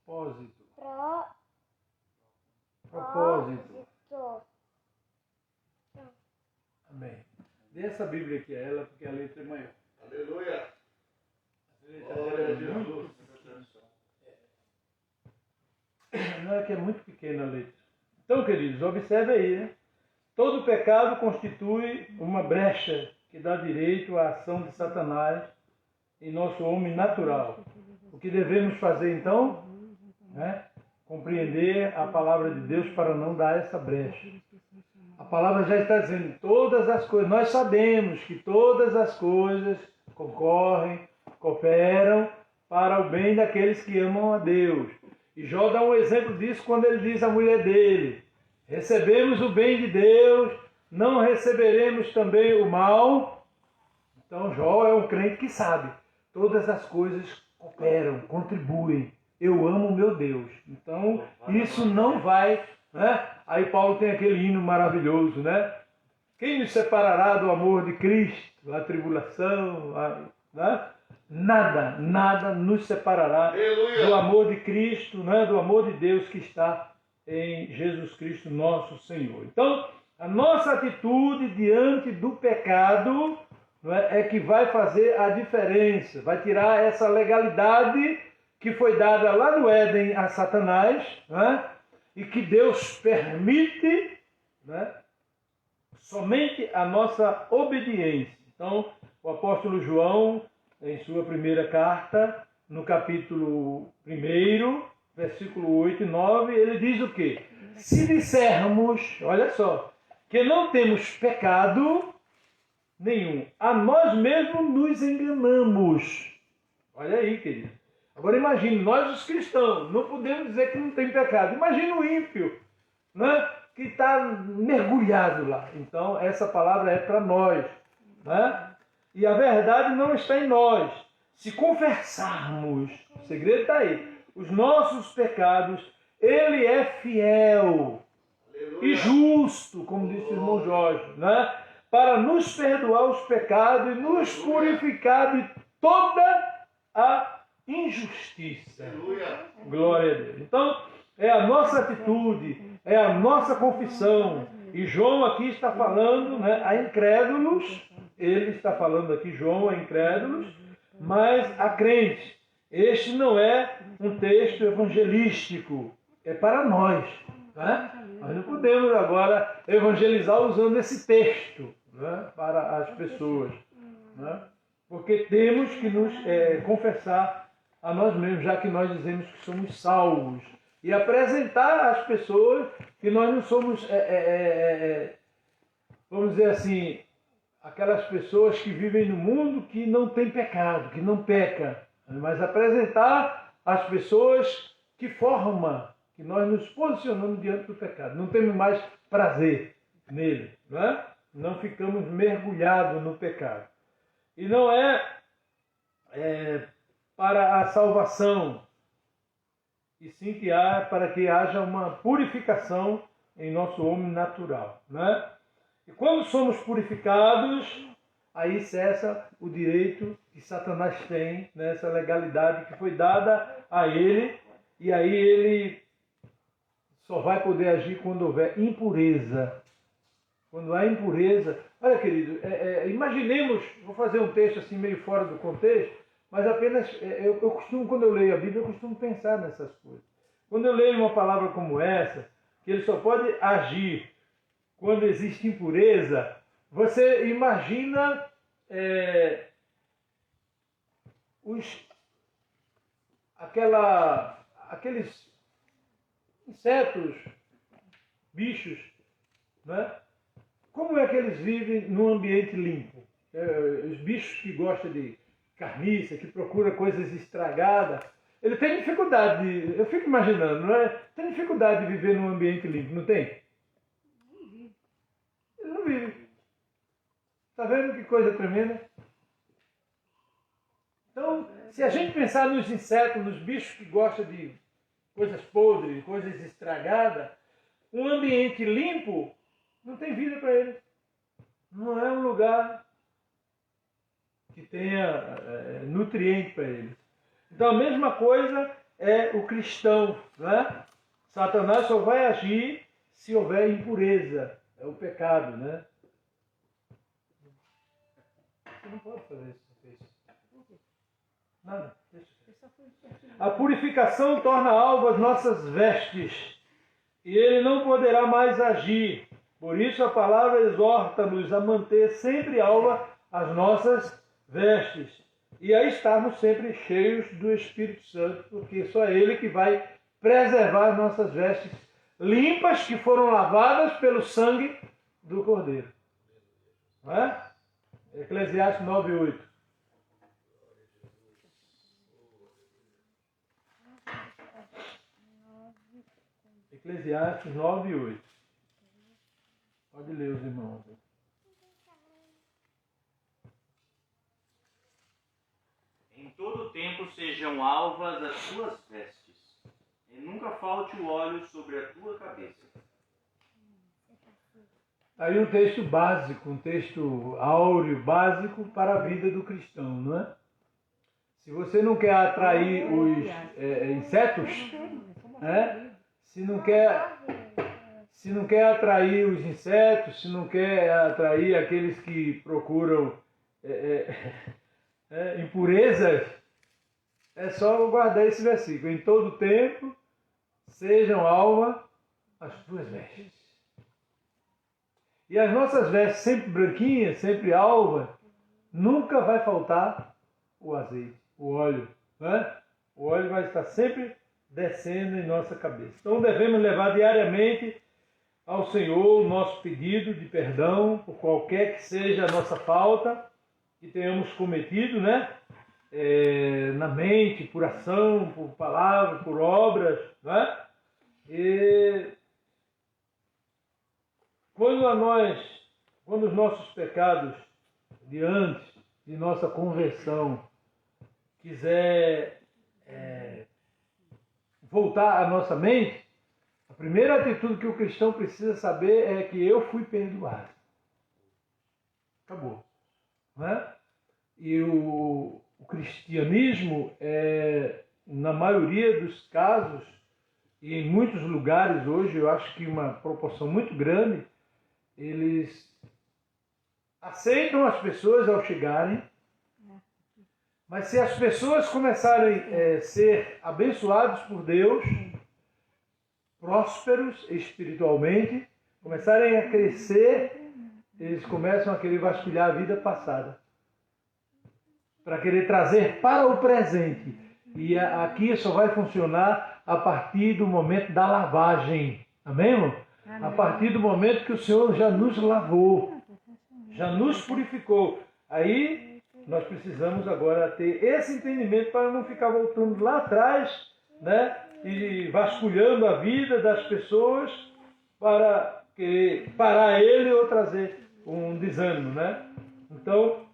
propósito. Amém. Dê essa Bíblia aqui a ela, porque a letra é maior. Aleluia. A letra dela é muito... Não, é que é muito pequena a letra. Então, queridos, observe aí, né? Todo pecado constitui uma brecha que dá direito à ação de Satanás em nosso homem natural. O que devemos fazer, então? Compreender a palavra de Deus para não dar essa brecha. A palavra já está dizendo todas as coisas. Nós sabemos que todas as coisas cooperam para o bem daqueles que amam a Deus. E Jó dá um exemplo disso quando ele diz à mulher dele: recebemos o bem de Deus, não receberemos também o mal. Então Jó é um crente que sabe. Todas as coisas cooperam, contribuem. Eu amo o meu Deus. Então isso não vai... Né? Aí Paulo tem aquele hino maravilhoso, né? Quem nos separará do amor de Cristo? A tribulação, né? Nada nos separará do amor de Cristo, né? Do amor de Deus que está em Jesus Cristo nosso Senhor. Então, a nossa atitude diante do pecado, né, é que vai fazer a diferença, vai tirar essa legalidade que foi dada lá no Éden a Satanás, né? E que Deus permite, né, somente a nossa obediência. Então, o apóstolo João, em sua primeira carta, no capítulo 1, versículo 8 e 9, ele diz o quê? Se dissermos, olha só, que não temos pecado nenhum, a nós mesmos nos enganamos. Olha aí, querido. Agora imagine, nós os cristãos, não podemos dizer que não tem pecado. Imagine o ímpio, né, que está mergulhado lá. Então, essa palavra é para nós. Né? E a verdade não está em nós. Se confessarmos, o segredo está aí, os nossos pecados, Ele é fiel e justo, como disse o irmão Jorge, né, para nos perdoar os pecados e nos purificar de toda a injustiça. Glória a Deus. Então, é a nossa atitude, é a nossa confissão. E João aqui está falando, né, a incrédulos, ele está falando aqui, João, a incrédulos, mas a crente. Este não é um texto evangelístico, é para nós. Né? Nós não podemos agora evangelizar usando esse texto, né, para as pessoas. Né? Porque temos que nos confessar a nós mesmos, já que nós dizemos que somos salvos. E apresentar às pessoas que nós não somos, vamos dizer assim, aquelas pessoas que vivem no mundo que não tem pecado, que não peca. Mas apresentar às pessoas que formam, que nós nos posicionamos diante do pecado. Não temos mais prazer nele. Não ficamos mergulhados no pecado. E não é para a salvação, e sim que para que haja uma purificação em nosso homem natural, né? E quando somos purificados, aí cessa o direito que Satanás tem, né? Essa legalidade que foi dada a ele, e aí ele só vai poder agir quando houver impureza. Quando há impureza... Olha, querido, imaginemos, vou fazer um texto assim meio fora do contexto, mas apenas, eu costumo, quando eu leio a Bíblia, eu costumo pensar nessas coisas. Quando eu leio uma palavra como essa, que ele só pode agir quando existe impureza, você imagina aqueles insetos, bichos, né? Como é que eles vivem num ambiente limpo? Os bichos que gostam de carniça, que procuram coisas estragadas, ele tem dificuldade, eu fico imaginando, não é? Tem dificuldade de viver num ambiente limpo, não tem? Ele não vive. Está vendo que coisa tremenda? Então, se a gente pensar nos insetos, nos bichos que gostam de coisas podres, coisas estragadas, um ambiente limpo não tem vida para ele. Não é um lugar que tenha nutriente para ele. Então a mesma coisa é o cristão, né? Satanás só vai agir se houver impureza, é o pecado, né? Você não pode fazer isso. Nada. A purificação torna alvo as nossas vestes, e ele não poderá mais agir. Por isso a palavra exorta-nos a manter sempre alva as nossas vestes, e a estarmos sempre cheios do Espírito Santo, porque só ele que vai preservar as nossas vestes limpas, que foram lavadas pelo sangue do Cordeiro. Não é? Eclesiastes 9:8. Eclesiastes 9:8. Pode ler, os irmãos. Em todo tempo sejam alvas as tuas vestes, e nunca falte o óleo sobre a tua cabeça. Aí um texto básico, um texto áureo, básico para a vida do cristão, não é? Se você não quer atrair os insetos, né? Se não quer atrair os insetos, se não quer atrair aqueles que procuram impurezas, é só guardar esse versículo. Em todo tempo sejam alva as tuas vestes. E as nossas vestes sempre branquinhas, sempre alva, nunca vai faltar o azeite, o óleo, né? O óleo vai estar sempre descendo em nossa cabeça. Então devemos levar diariamente ao Senhor o nosso pedido de perdão por qualquer que seja a nossa falta que tenhamos cometido, né? Na mente, por ação, por palavra, por obras, né? E quando os nossos pecados de antes de nossa conversão quiser voltar à nossa mente, a primeira atitude que o cristão precisa saber é que eu fui perdoado. Acabou. Né? E o cristianismo, na maioria dos casos, e em muitos lugares hoje, eu acho que uma proporção muito grande, eles aceitam as pessoas ao chegarem, mas se as pessoas começarem a ser abençoados por Deus, prósperos espiritualmente, começarem a crescer, eles começam a querer vasculhar a vida passada, para querer trazer para o presente. E aqui só vai funcionar a partir do momento da lavagem. Amém, irmão? Amém. A partir do momento que o Senhor já nos lavou, já nos purificou. Aí nós precisamos agora ter esse entendimento para não ficar voltando lá atrás, né? E vasculhando a vida das pessoas para querer parar ele ou trazer um desânimo, né? Então,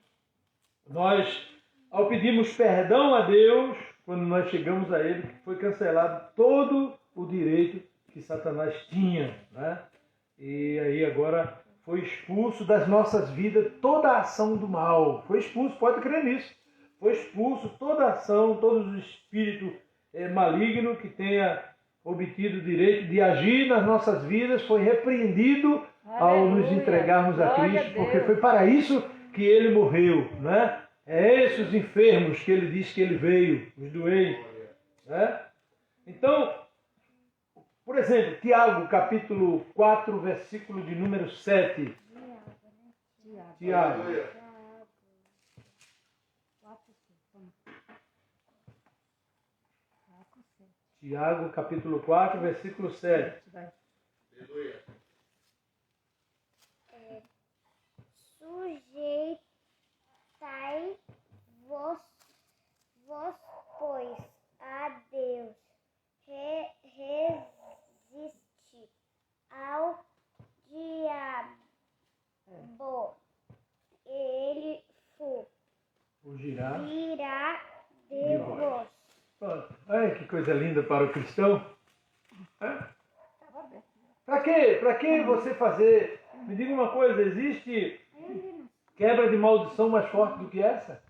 nós ao pedirmos perdão a Deus, quando nós chegamos a Ele, foi cancelado todo o direito que Satanás tinha, né? E aí agora foi expulso das nossas vidas toda a ação do mal. Foi expulso, pode crer nisso. Foi expulso toda a ação, todo o espírito maligno que tenha obtido o direito de agir nas nossas vidas, foi repreendido ao nos entregarmos a Cristo, porque foi para isso que Ele morreu, né? É esses os enfermos que Ele diz que Ele veio, os doentes, né? Então, por exemplo, Tiago, capítulo 4, versículo de número 7. Tiago. Tiago, capítulo 4, versículo 7. Sujeitai-vos, pois, a Deus, resiste ao diabo, ele Fugirá virá de vós. Pronto. Ai, que coisa linda para o cristão. Para quê? Para que você fazer? Me diga uma coisa, existe quebra de maldição mais forte do que essa?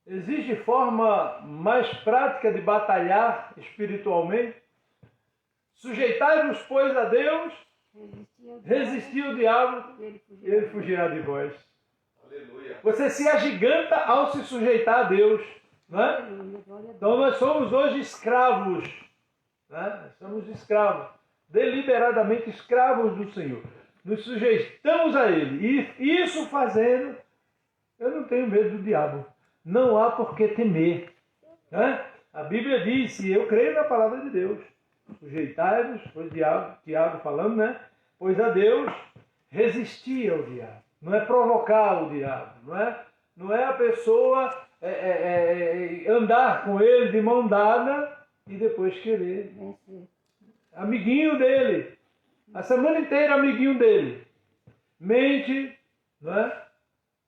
Existe forma mais prática de batalhar espiritualmente? Sujeitai-vos, pois, a Deus, resistir ao diabo, ele fugirá de vós. Aleluia. Você se agiganta ao se sujeitar a Deus, né? Então nós somos hoje escravos, né? Nós somos escravos, deliberadamente escravos do Senhor. Nos sujeitamos a Ele. E isso fazendo, eu não tenho medo do diabo. Não há por que temer, né? A Bíblia diz, e eu creio na palavra de Deus, sujeitai-vos, foi Tiago falando, né? Pois a Deus resistir ao diabo. Não é provocar o diabo, não é a pessoa andar com ele de mão dada e depois querer. Amiguinho dele, a semana inteira amiguinho dele, mente, não é?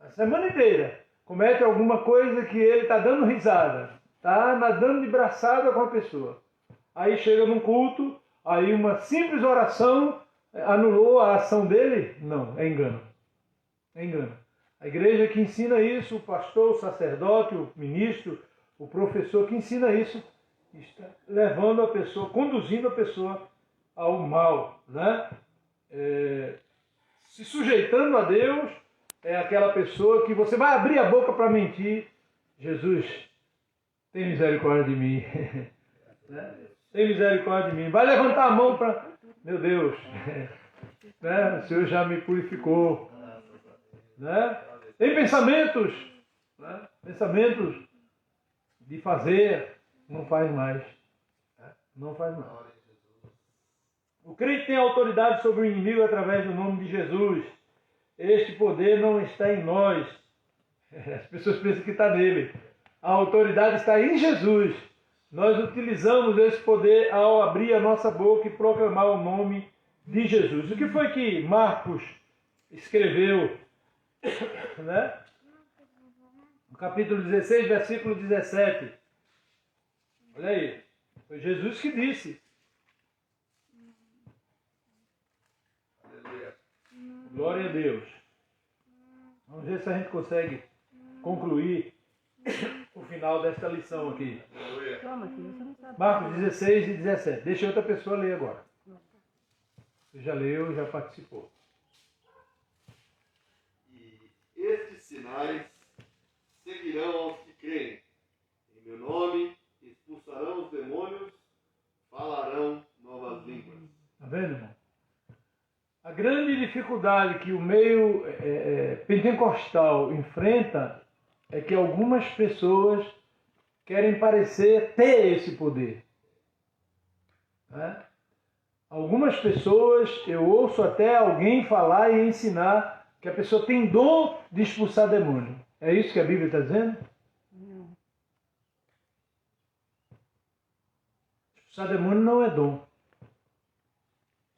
A semana inteira comete alguma coisa que ele está dando risada, está nadando de braçada com a pessoa. Aí chega num culto, aí uma simples oração anulou a ação dele? Não, é engano. É engano. A igreja que ensina isso, o pastor, o sacerdote, o ministro, o professor que ensina isso, está levando a pessoa, conduzindo a pessoa ao mal, né? Se sujeitando a Deus, é aquela pessoa que você vai abrir a boca para mentir. Jesus, tem misericórdia de mim. Né? Tem misericórdia de mim. Vai levantar a mão para... Meu Deus, né? O Senhor já me purificou. Né? Tem pensamentos, né? Pensamentos de fazer, não faz mais. Né? Não faz mais. O crente tem autoridade sobre o inimigo através do nome de Jesus. Este poder não está em nós. As pessoas pensam que está nele. A autoridade está em Jesus. Nós utilizamos esse poder ao abrir a nossa boca e proclamar o nome de Jesus. O que foi que Marcos escreveu, né? No capítulo 16, versículo 17. Olha aí. Foi Jesus que disse. Glória a Deus. Vamos ver se a gente consegue concluir o final desta lição aqui. Marcos 16 e 17. Deixa outra pessoa ler agora. Você já leu, já participou. E estes sinais seguirão aos que creem. Em meu nome expulsarão os demônios, falarão novas línguas. Está vendo, irmão? A grande dificuldade que o meio pentecostal enfrenta é que algumas pessoas querem parecer ter esse poder. Né? Algumas pessoas, eu ouço até alguém falar e ensinar que a pessoa tem dom de expulsar demônio. É isso que a Bíblia está dizendo? Não. Expulsar demônio não é dom.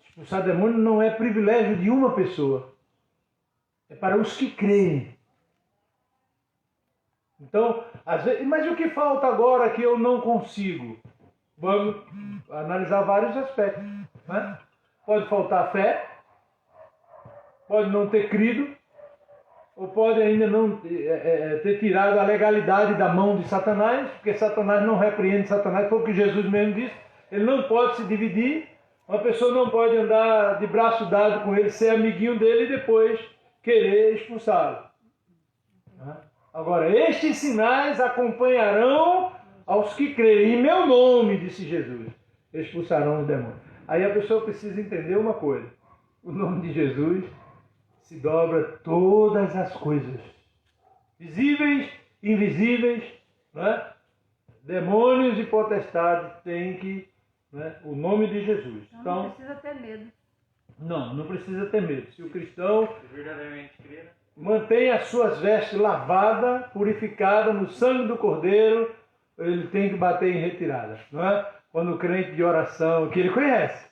Expulsar demônio não é privilégio de uma pessoa. É para os que creem. Então, às vezes, mas o que falta agora que eu não consigo? Vamos analisar vários aspectos. Né? Pode faltar fé, pode não ter crido, ou pode ainda não ter tirado a legalidade da mão de Satanás, porque Satanás não repreende Satanás, foi o que Jesus mesmo disse. Ele não pode se dividir, uma pessoa não pode andar de braço dado com ele, ser amiguinho dele e depois querer expulsá-lo. Agora, estes sinais acompanharão aos que crerem em meu nome, disse Jesus, expulsarão os demônios. Aí a pessoa precisa entender uma coisa: o nome de Jesus se dobra todas as coisas, visíveis, invisíveis, né? Demônios e potestades têm que, né? O nome de Jesus. Então não precisa ter medo. Não precisa ter medo. Se o cristão verdadeiramente crer, mantém as suas vestes lavadas, purificadas no sangue do Cordeiro, ele tem que bater em retirada, não é? Quando o crente de oração, que ele conhece,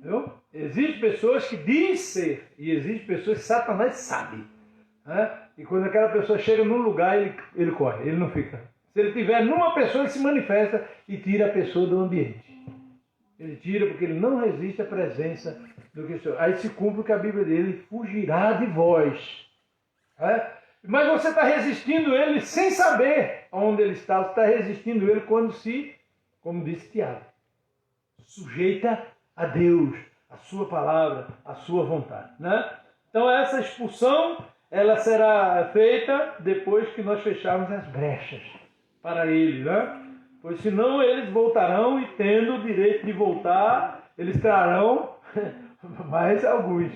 viu? Existem pessoas que dizem ser, e existem pessoas que Satanás sabe, né? E quando aquela pessoa chega num lugar, ele corre, ele não fica. Se ele estiver numa pessoa, ele se manifesta e tira a pessoa do ambiente. Ele tira porque ele não resiste à presença do Cristo. Aí se cumpre o que a Bíblia diz: ele fugirá de vós. Mas você está resistindo ele sem saber onde ele está. Você está resistindo ele quando se, como disse Tiago, sujeita a Deus, a sua palavra, a sua vontade. Né? Então essa expulsão, ela será feita depois que nós fecharmos as brechas para ele, né? Pois senão eles voltarão e, tendo o direito de voltar, eles trarão mais alguns.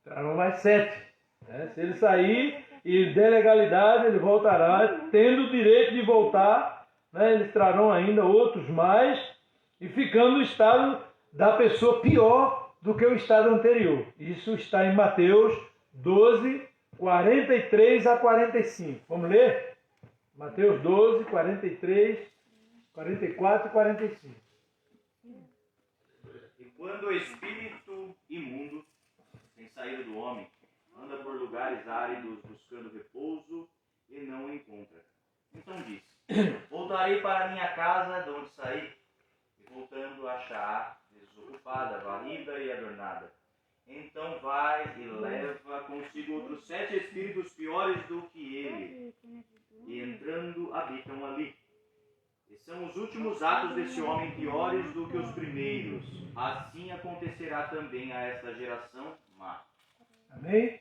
Trarão mais 7. Né? Se ele sair e der legalidade, ele voltará, tendo o direito de voltar, né? Eles trarão ainda outros mais, e ficando o estado da pessoa pior do que o estado anterior. Isso está em Mateus 12, 43 a 45. Vamos ler? Mateus 12, 43, 44 e 45. E quando o espírito imundo tem saído do homem, anda por lugares áridos buscando repouso e não o encontra. Então diz: voltarei para a minha casa de onde saí, e voltando achar desocupada, varrida e adornada. Então vai e leva consigo outros 7 espíritos piores do que ele, e entrando habitam ali. E são os últimos atos desse homem piores do que os primeiros. Assim acontecerá também a esta geração má. Amém?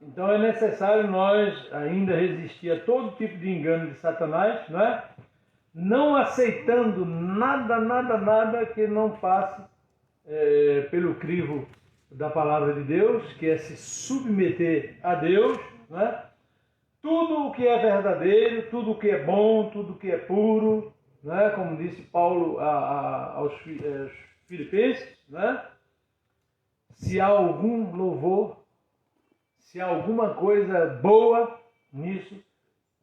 Então é necessário nós ainda resistir a todo tipo de engano de Satanás, não é? Não aceitando nada que não passe pelo crivo da palavra de Deus, que é se submeter a Deus, não é? Tudo o que é verdadeiro, tudo o que é bom, tudo o que é puro, não é? Como disse Paulo aos Filipenses, não é? Se há algum louvor, se há alguma coisa boa nisso,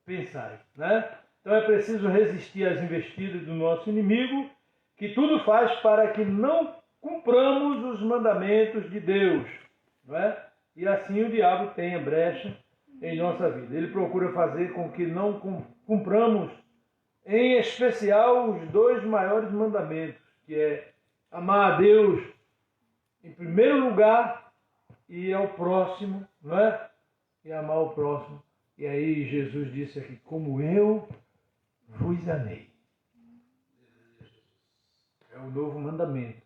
pensai, né? Então é preciso resistir às investidas do nosso inimigo, que tudo faz para que não cumpramos os mandamentos de Deus, não é? E assim o diabo tenha brecha em nossa vida. Ele procura fazer com que não cumpramos, em especial, os 2 maiores mandamentos, que é amar a Deus em primeiro lugar e ao próximo, não é? E amar o próximo. E aí Jesus disse aqui: como eu vos amei. É o novo mandamento.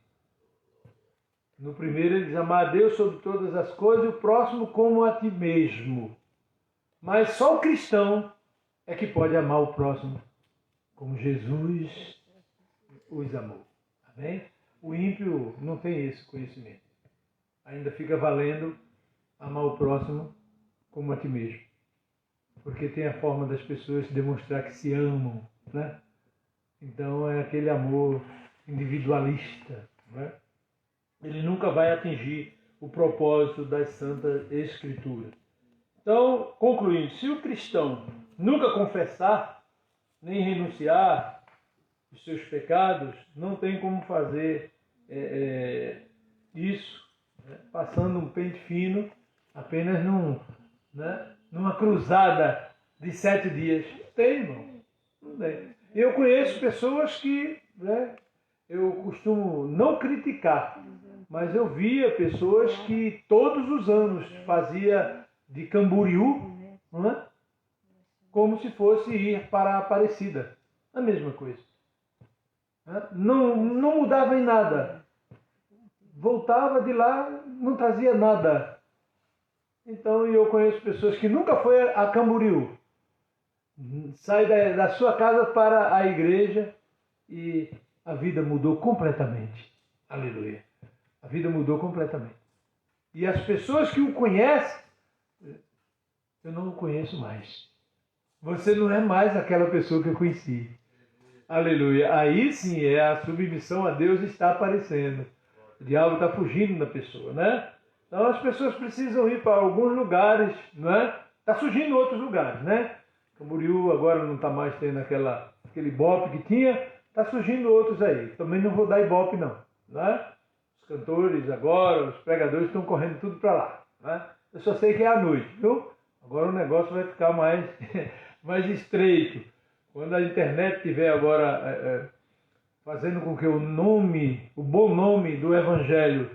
No primeiro ele diz: amar a Deus sobre todas as coisas e o próximo como a ti mesmo. Mas só o cristão é que pode amar o próximo como Jesus os amou. Amém? O ímpio não tem esse conhecimento. Ainda fica valendo amar o próximo como a ti mesmo. Porque tem a forma das pessoas demonstrar que se amam, né? Então é aquele amor individualista, né? Ele nunca vai atingir o propósito das Santas Escrituras. Então, concluindo, se o cristão nunca confessar, nem renunciar os seus pecados, não tem como fazer isso, né? Passando um pente fino apenas numa cruzada de 7 dias? Não tem, irmão. Não tem. Eu conheço pessoas que, né, eu costumo não criticar, mas eu via pessoas que todos os anos fazia de Camboriú, não é? Como se fosse ir para a Aparecida. A mesma coisa. Não mudava em nada. Voltava de lá, não trazia nada. Então eu conheço pessoas que nunca foi a Camboriú. Sai da sua casa para a igreja e a vida mudou completamente. Aleluia. A vida mudou completamente. E as pessoas que o conhecem, eu não o conheço mais. Você não é mais aquela pessoa que eu conheci. Aleluia. Aí sim a submissão a Deus está aparecendo. O diabo está fugindo da pessoa, né? Então as pessoas precisam ir para alguns lugares, não é? Está surgindo outros lugares, né? Camboriú agora não está mais tendo aquele ibope que tinha, está surgindo outros aí. Também não vou dar ibope não, né? Os cantores agora, os pregadores estão correndo tudo para lá, né? Eu só sei que é à noite, viu? Agora o negócio vai ficar mais estreito. Quando a internet estiver agora fazendo com que o bom nome do Evangelho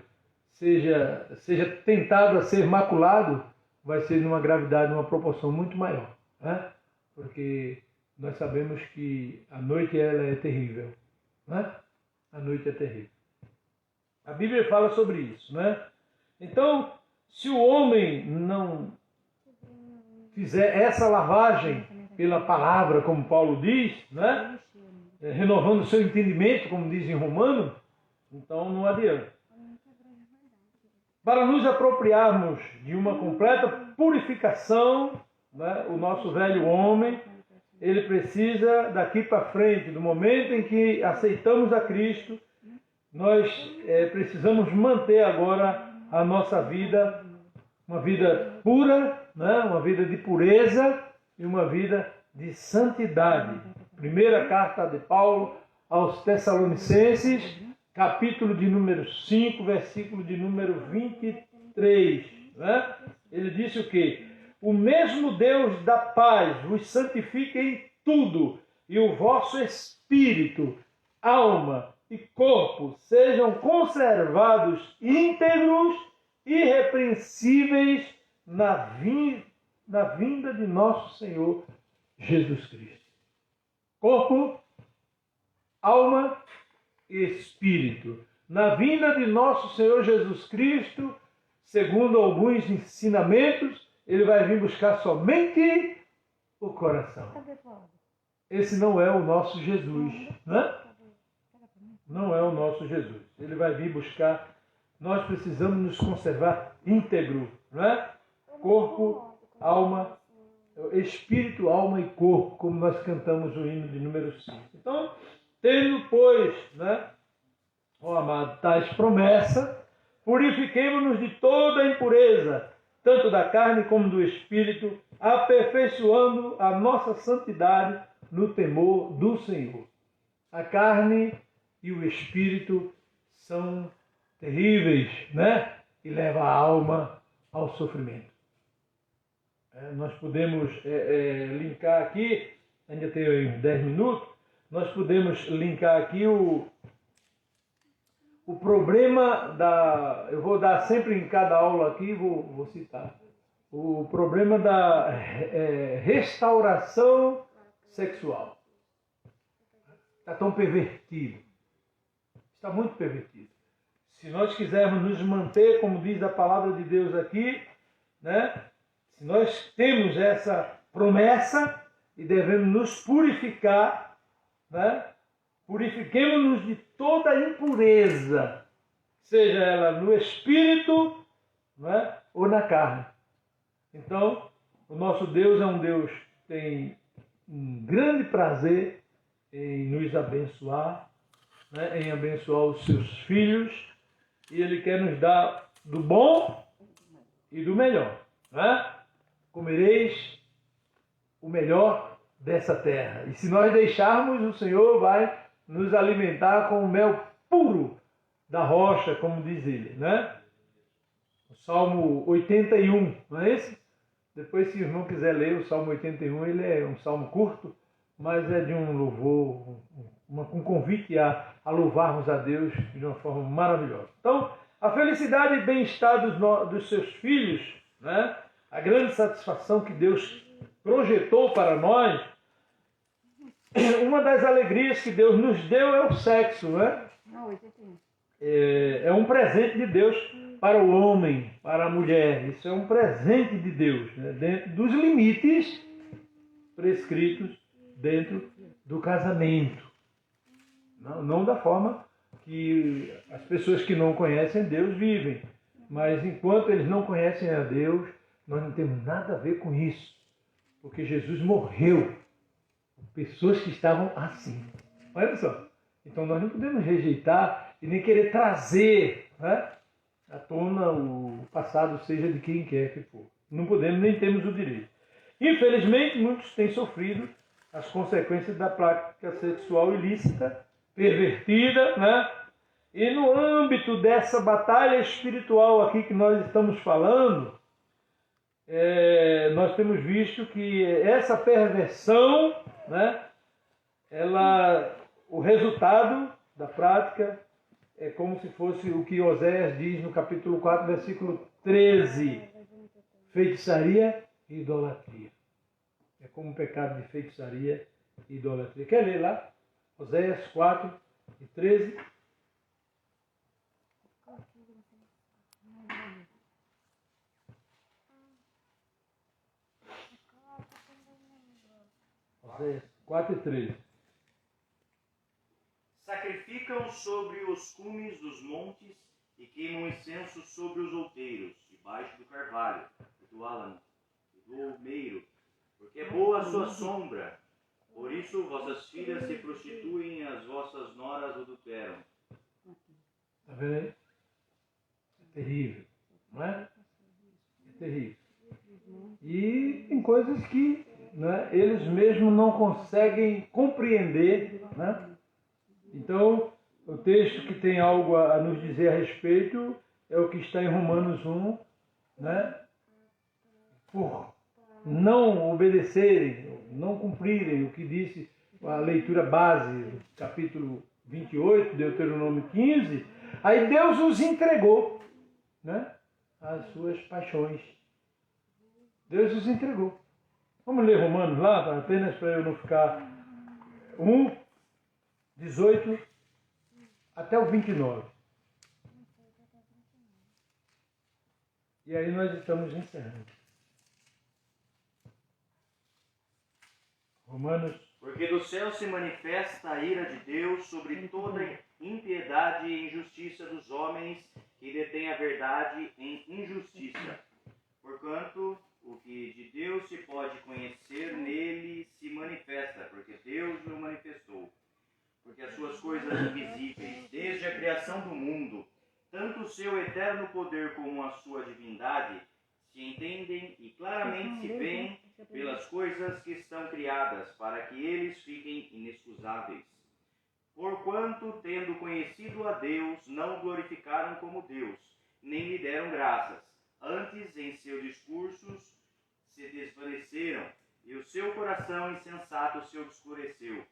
seja tentado a ser maculado, vai ser numa gravidade, numa proporção muito maior, né? Porque nós sabemos que a noite ela é terrível, né? A noite é terrível. A Bíblia fala sobre isso, né? Então, se o homem não fizer essa lavagem pela palavra, como Paulo diz, né? Renovando o seu entendimento, como diz em Romano, então não adianta. Para nos apropriarmos de uma completa purificação, né? O nosso velho homem, ele precisa daqui para frente, do momento em que aceitamos a Cristo, nós precisamos manter agora a nossa vida, uma vida pura, né? Uma vida de pureza e uma vida de santidade. Primeira carta de Paulo aos Tessalonicenses, capítulo de número 5, versículo de número 23. Né? Ele disse o quê? O mesmo Deus da paz vos santifique em tudo, e o vosso espírito, alma e corpo sejam conservados íntegros, irrepreensíveis na vinda de nosso Senhor Jesus Cristo. Corpo, alma e espírito. Na vinda de nosso Senhor Jesus Cristo, segundo alguns ensinamentos, ele vai vir buscar somente o coração. Esse não é o nosso Jesus, né? Não é o nosso Jesus. Ele vai vir buscar. Nós precisamos nos conservar íntegro, né? Corpo, alma, espírito, alma e corpo, como nós cantamos o hino de número 5. Então, tendo, pois, né, ó amado, tais promessas, purifiquemo-nos de toda a impureza, tanto da carne como do espírito, aperfeiçoando a nossa santidade no temor do Senhor. A carne e o espírito são terríveis, né? E levam a alma ao sofrimento. Nós podemos linkar aqui, ainda tem uns 10 minutos, nós podemos linkar aqui o problema eu vou dar sempre em cada aula aqui, vou citar, o problema da restauração sexual. Está tão pervertido, está muito pervertido. Se nós quisermos nos manter, como diz a palavra de Deus aqui, né? Se nós temos essa promessa e devemos nos purificar, né? Purifiquemos-nos de toda impureza, seja ela no espírito, né? Ou na carne. Então, o nosso Deus é um Deus que tem um grande prazer em nos abençoar, né? Em abençoar os seus filhos, e Ele quer nos dar do bom e do melhor, né? Comereis o melhor dessa terra. E se nós deixarmos, o Senhor vai nos alimentar com o mel puro da rocha, como diz ele, né? O Salmo 81, não é esse? Depois, se o irmão quiser ler o Salmo 81, ele é um salmo curto, mas é de um louvor, um convite a louvarmos a Deus de uma forma maravilhosa. Então, a felicidade e bem-estar dos seus filhos, né? A grande satisfação que Deus projetou para nós, uma das alegrias que Deus nos deu é o sexo, né? É um presente de Deus para o homem, para a mulher. Isso é um presente de Deus, né? Dentro dos limites prescritos dentro do casamento. Não da forma que as pessoas que não conhecem Deus vivem. Mas enquanto eles não conhecem a Deus, nós não temos nada a ver com isso. Porque Jesus morreu por pessoas que estavam assim. Olha só. Então nós não podemos rejeitar e nem querer trazer, né, à tona o passado, seja de quem quer que for. Não podemos, nem temos o direito. Infelizmente, muitos têm sofrido as consequências da prática sexual ilícita, pervertida, né? E no âmbito dessa batalha espiritual aqui que nós estamos falando, nós temos visto que essa perversão, né, o resultado da prática é como se fosse o que Oséias diz no capítulo 4, versículo 13. Feitiçaria e idolatria. É como um pecado de feitiçaria e idolatria. Quer ler lá? Oséias 4 e 13. Oséias 4 e 13. Sacrificam sobre os cumes dos montes e queimam incenso sobre os outeiros, debaixo do carvalho, e do álamo, e do olmeiro, porque é boa a sua sombra. Por isso vossas filhas se prostituem e as vossas noras adulteram. Está vendo aí? É terrível, não é? É terrível. E tem coisas que, né, eles mesmos não conseguem compreender, né? Então, o texto que tem algo a nos dizer a respeito é o que está em Romanos 1, né? Por não obedecerem, não cumprirem o que disse a leitura base do capítulo 28, Deuteronômio 15, aí Deus os entregou, né, às suas paixões. Deus os entregou. Vamos ler Romanos lá, apenas para eu não ficar 1, 18 até o 29. E aí nós estamos encerrando. Romanos. Porque do céu se manifesta a ira de Deus sobre toda impiedade e injustiça dos homens que detêm a verdade em injustiça. Porquanto o que de Deus se pode conhecer nele se manifesta, porque Deus o manifestou. Porque as suas coisas invisíveis, desde a criação do mundo, tanto o seu eterno poder como a sua divindade, se entendem e claramente se veem pelas coisas que estão criadas, para que eles fiquem inexcusáveis. Porquanto, tendo conhecido a Deus, não o glorificaram como Deus, nem lhe deram graças. Antes, em seus discursos, se desvaneceram, e o seu coração insensato se obscureceu.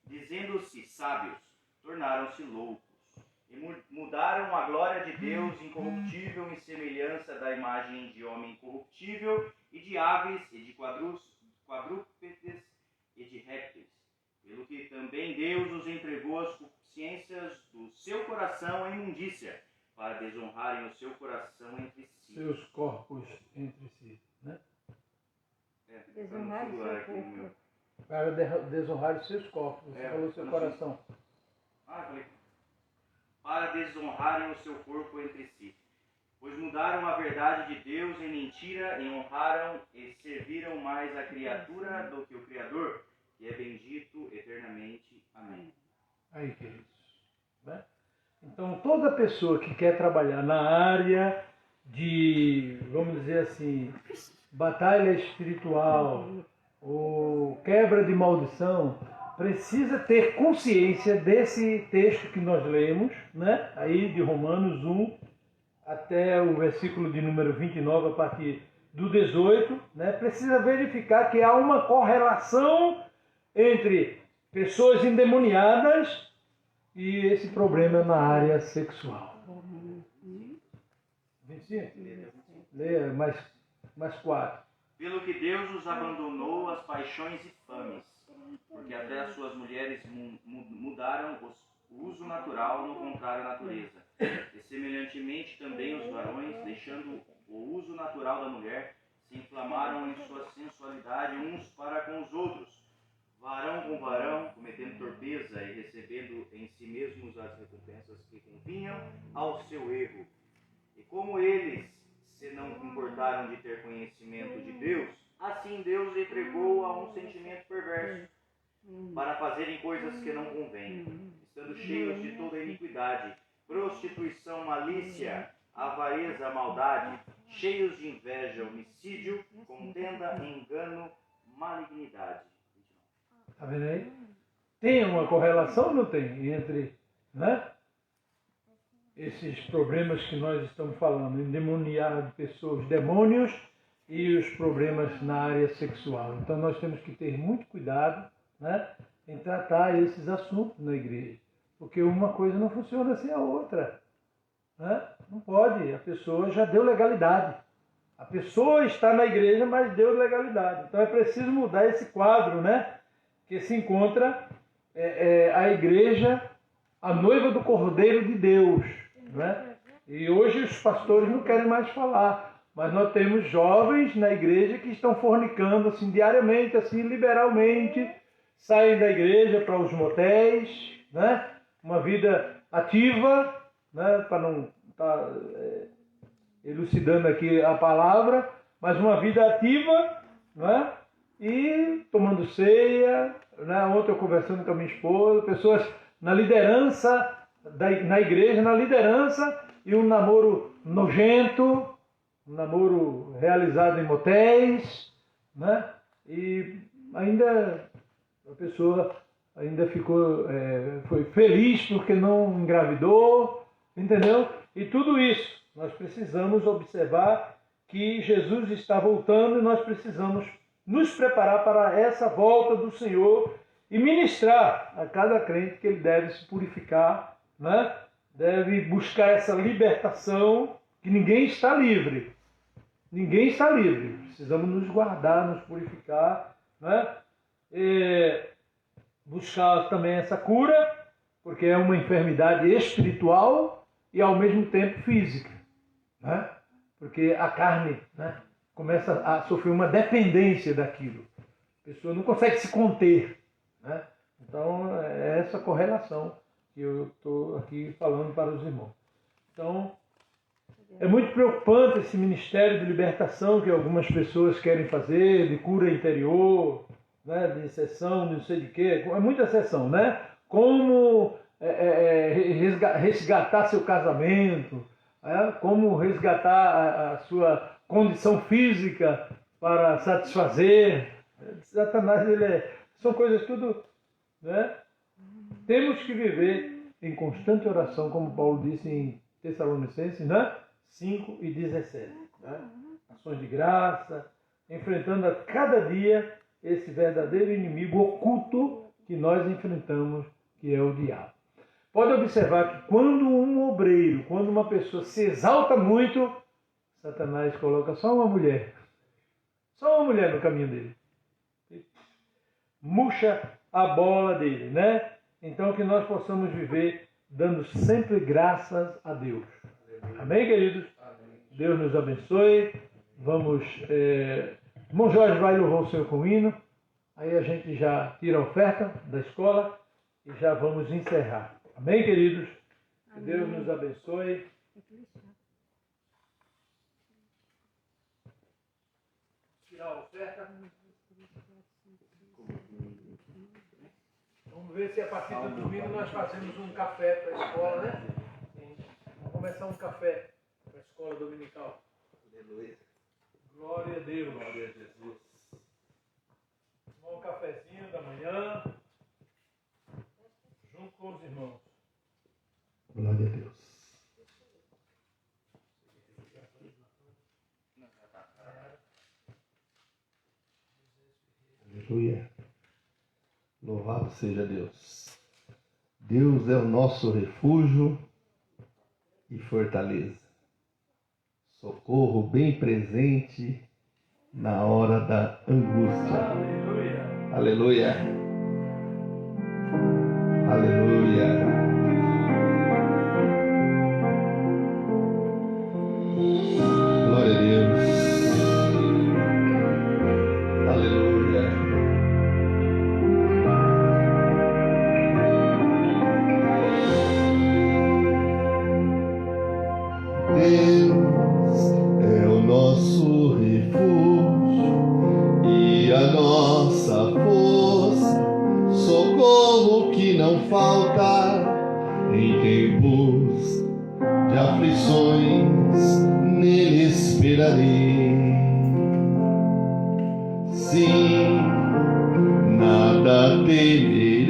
Dizendo-se sábios, tornaram-se loucos, e mudaram a glória de Deus incorruptível em semelhança da imagem de homem corruptível, e de aves, e de quadrúpedes, e de répteis. Pelo que também Deus os entregou às concupiscências do seu coração à imundícia, para desonrarem o seu coração entre si. Seus corpos entre si, né? Desonrarem o seu corpo. Para desonrar os seus corpos. Você falou seu coração. Falei. Para desonrarem o seu corpo entre si. Pois mudaram a verdade de Deus em mentira e honraram e serviram mais a criatura do que o Criador, que é bendito eternamente. Amém. Aí, queridos. Né? Então, toda pessoa que quer trabalhar na área de, vamos dizer assim, batalha espiritual ou quebra de maldição, precisa ter consciência desse texto que nós lemos, né? Aí de Romanos 1 até o versículo de número 29, a partir do 18, né, precisa verificar que há uma correlação entre pessoas endemoniadas e esse problema na área sexual. 25? Leia mais 4. Pelo que Deus os abandonou às paixões infames, porque até as suas mulheres mudaram o uso natural no contrário à natureza. E semelhantemente também os varões, deixando o uso natural da mulher, se inflamaram em sua sensualidade uns para com os outros, varão com varão, cometendo torpeza e recebendo em si mesmos as recompensas que convinham ao seu erro. E como eles se não importaram de ter conhecimento de Deus, assim Deus entregou a um sentimento perverso, para fazerem coisas que não convêm, estando cheios de toda iniquidade, prostituição, malícia, avareza, maldade, cheios de inveja, homicídio, contenda, engano, malignidade. Está vendo aí? Tem uma correlação ou não tem entre, né, esses problemas que nós estamos falando, endemoniar de pessoas, demônios, e os problemas na área sexual. Então nós temos que ter muito cuidado, né, em tratar esses assuntos na igreja, porque uma coisa não funciona sem a outra, né? Não pode, a pessoa já deu legalidade. A pessoa está na igreja, mas deu legalidade. Então é preciso mudar esse quadro, né, que se encontra a igreja, a noiva do Cordeiro de Deus, né? E hoje os pastores não querem mais falar, mas nós temos jovens na igreja que estão fornicando assim diariamente, assim liberalmente, saem da igreja para os motéis, né? Uma vida ativa, né? Para não estar elucidando aqui a palavra, mas uma vida ativa, né? E tomando ceia, né? Ontem eu conversando com a minha esposa, pessoas na liderança, na igreja, na liderança, e um namoro nojento, um namoro realizado em motéis, né? E ainda a pessoa ainda foi feliz porque não engravidou, entendeu? E tudo isso, nós precisamos observar que Jesus está voltando e nós precisamos nos preparar para essa volta do Senhor e ministrar a cada crente que ele deve se purificar, né? Deve buscar essa libertação, que ninguém está livre. Ninguém está livre. Precisamos nos guardar, nos purificar, né? Buscar também essa cura, porque é uma enfermidade espiritual e ao mesmo tempo física, né? Porque a carne, né, começa a sofrer uma dependência daquilo. A pessoa não consegue se conter, né? Então é essa correlação que eu estou aqui falando para os irmãos. Então é muito preocupante esse ministério de libertação que algumas pessoas querem fazer, de cura interior, né, de sessão, de não sei de quê. É muita sessão, né? Como resgatar seu casamento, como resgatar a sua condição física para satisfazer. Satanás, são coisas tudo, né? Temos que viver em constante oração, como Paulo disse em Tessalonicenses, né? 5 e 17. Né? Ações de graça, enfrentando a cada dia esse verdadeiro inimigo oculto que nós enfrentamos, que é o diabo. Pode observar que quando um obreiro, quando uma pessoa se exalta muito, Satanás coloca só uma mulher no caminho dele. Murcha a bola dele, né? Então que nós possamos viver dando sempre graças a Deus. Amém, queridos? Amém. Deus nos abençoe. Vamos... Irmão Jorge vai louvar o Senhor com o hino. Aí a gente já tira a oferta da escola e já vamos encerrar. Amém, queridos? Que Deus nos abençoe. Tirar a oferta. Vamos ver se a partir do domingo nós fazemos um café para a escola, né? Vamos começar um café para a escola dominical. Aleluia. Glória a Deus. Glória a Jesus. Tomar um cafezinho da manhã, junto com os irmãos. Glória a Deus. Louvado seja Deus. Deus é o nosso refúgio e fortaleza. Socorro bem presente na hora da angústia. Aleluia. Aleluia. Aleluia. Glória a Deus. Aleluia. Deus é o nosso refúgio e a nossa força, socorro que não falta em tempos de aflições, nele esperarei. Sim, nada temerei,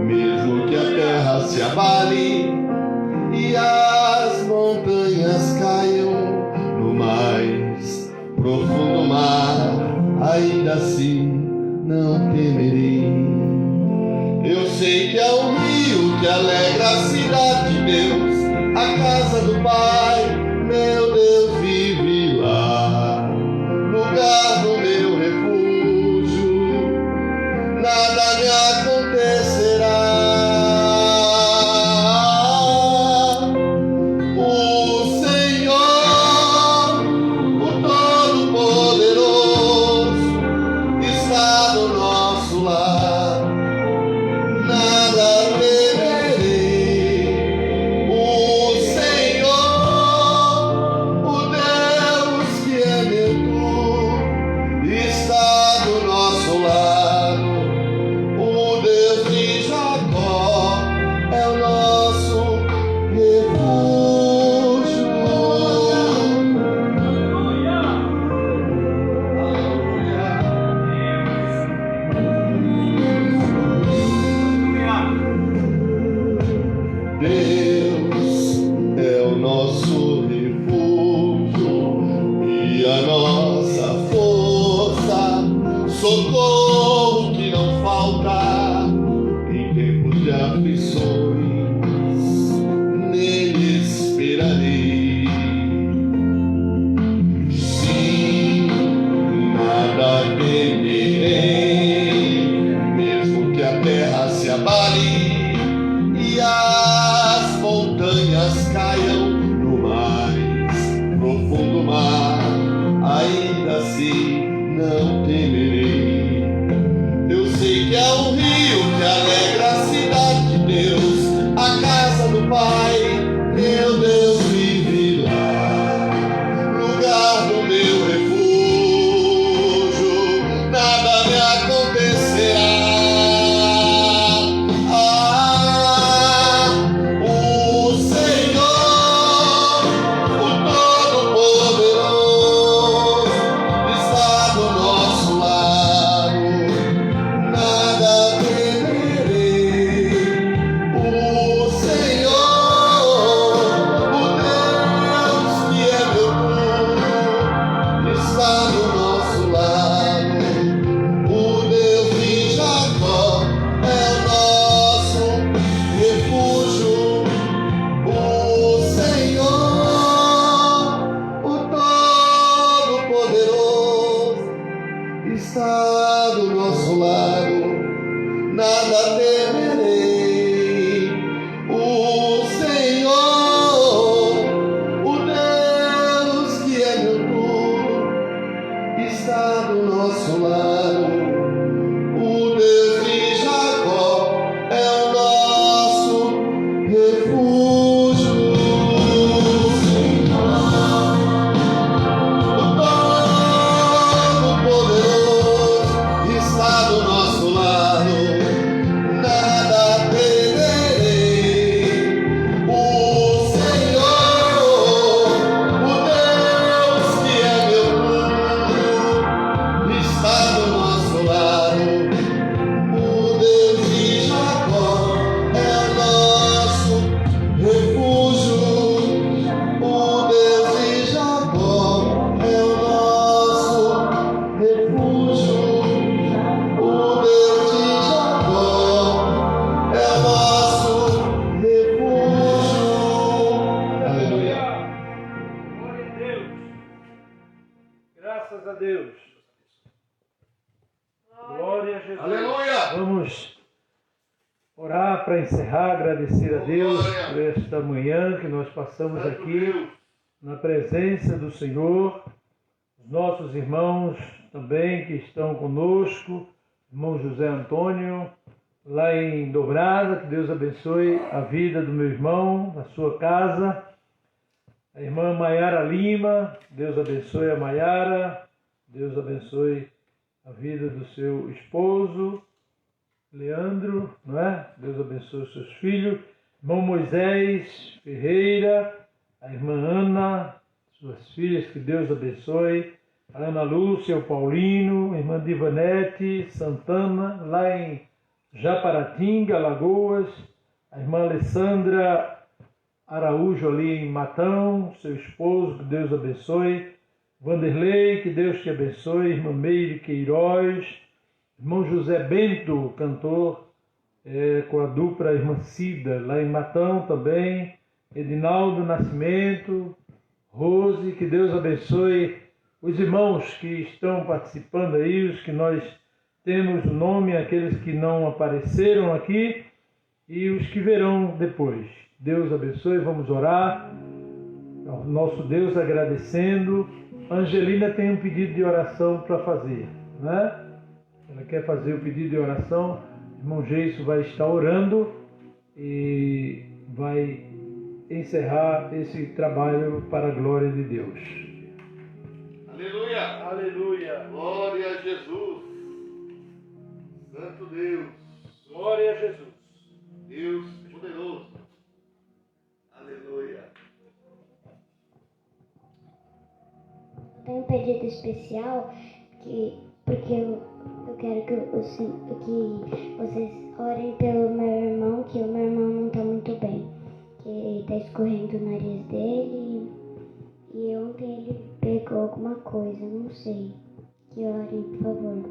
mesmo que a terra se abale e as montanhas caiam no mais profundo mar, ainda assim não temerei. Eu sei que é um rio que alegra a cidade de Deus, a casa do Pai, meu Deus vive lá, lugar do meu refúgio, nada me acontecerá. Socorro que não falta em tempos de aflições, nele esperarei. Sim, nada temerei, mesmo que a terra se abale e as montanhas caiam no mais profundo mar, ainda assim não temerei. Eu sei que é um rio que alegra a cidade de Deus, Vamos orar para encerrar, agradecer a Deus por esta manhã que nós passamos aqui na presença do Senhor. Os nossos irmãos também que estão conosco, irmão José Antônio, lá em Dobrada, que Deus abençoe a vida do meu irmão, a sua casa. A irmã Maiara Lima, Deus abençoe a Maiara, Deus abençoe a vida do seu esposo, Leandro, não é? Deus abençoe os seus filhos. Irmão Moisés Ferreira, a irmã Ana, suas filhas, que Deus abençoe. A Ana Lúcia, o Paulino, a irmã Divanete Santana, lá em Japaratinga, Alagoas. A irmã Alessandra Araújo, ali em Matão, seu esposo, que Deus abençoe. Vanderlei, que Deus te abençoe. Irmã Meire Queiroz. Irmão José Bento, cantor, com a dupla Irmã Cida, lá em Matão também. Edinaldo Nascimento, Rose, que Deus abençoe os irmãos que estão participando aí, os que nós temos o nome, aqueles que não apareceram aqui e os que verão depois. Deus abençoe, vamos orar ao nosso Deus agradecendo. Angelina tem um pedido de oração para fazer, né? Ela quer fazer o pedido de oração. O irmão Geiso vai estar orando e vai encerrar esse trabalho para a glória de Deus. Aleluia! Aleluia! Glória a Jesus! Santo Deus! Glória a Jesus! Deus poderoso! Aleluia! Tem um pedido especial porque eu quero que vocês orem pelo meu irmão, que o meu irmão não está muito bem, que está escorrendo o nariz dele e ontem ele pegou alguma coisa, não sei. Que orem, por favor.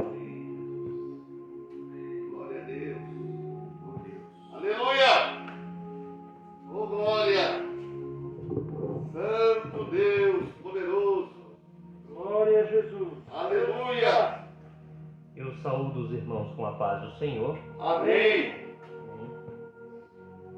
Glória a Deus! Aleluia! Oh, glória! Santo Deus poderoso! Glória a Jesus! Aleluia! Eu saúdo os irmãos com a paz do Senhor. Amém!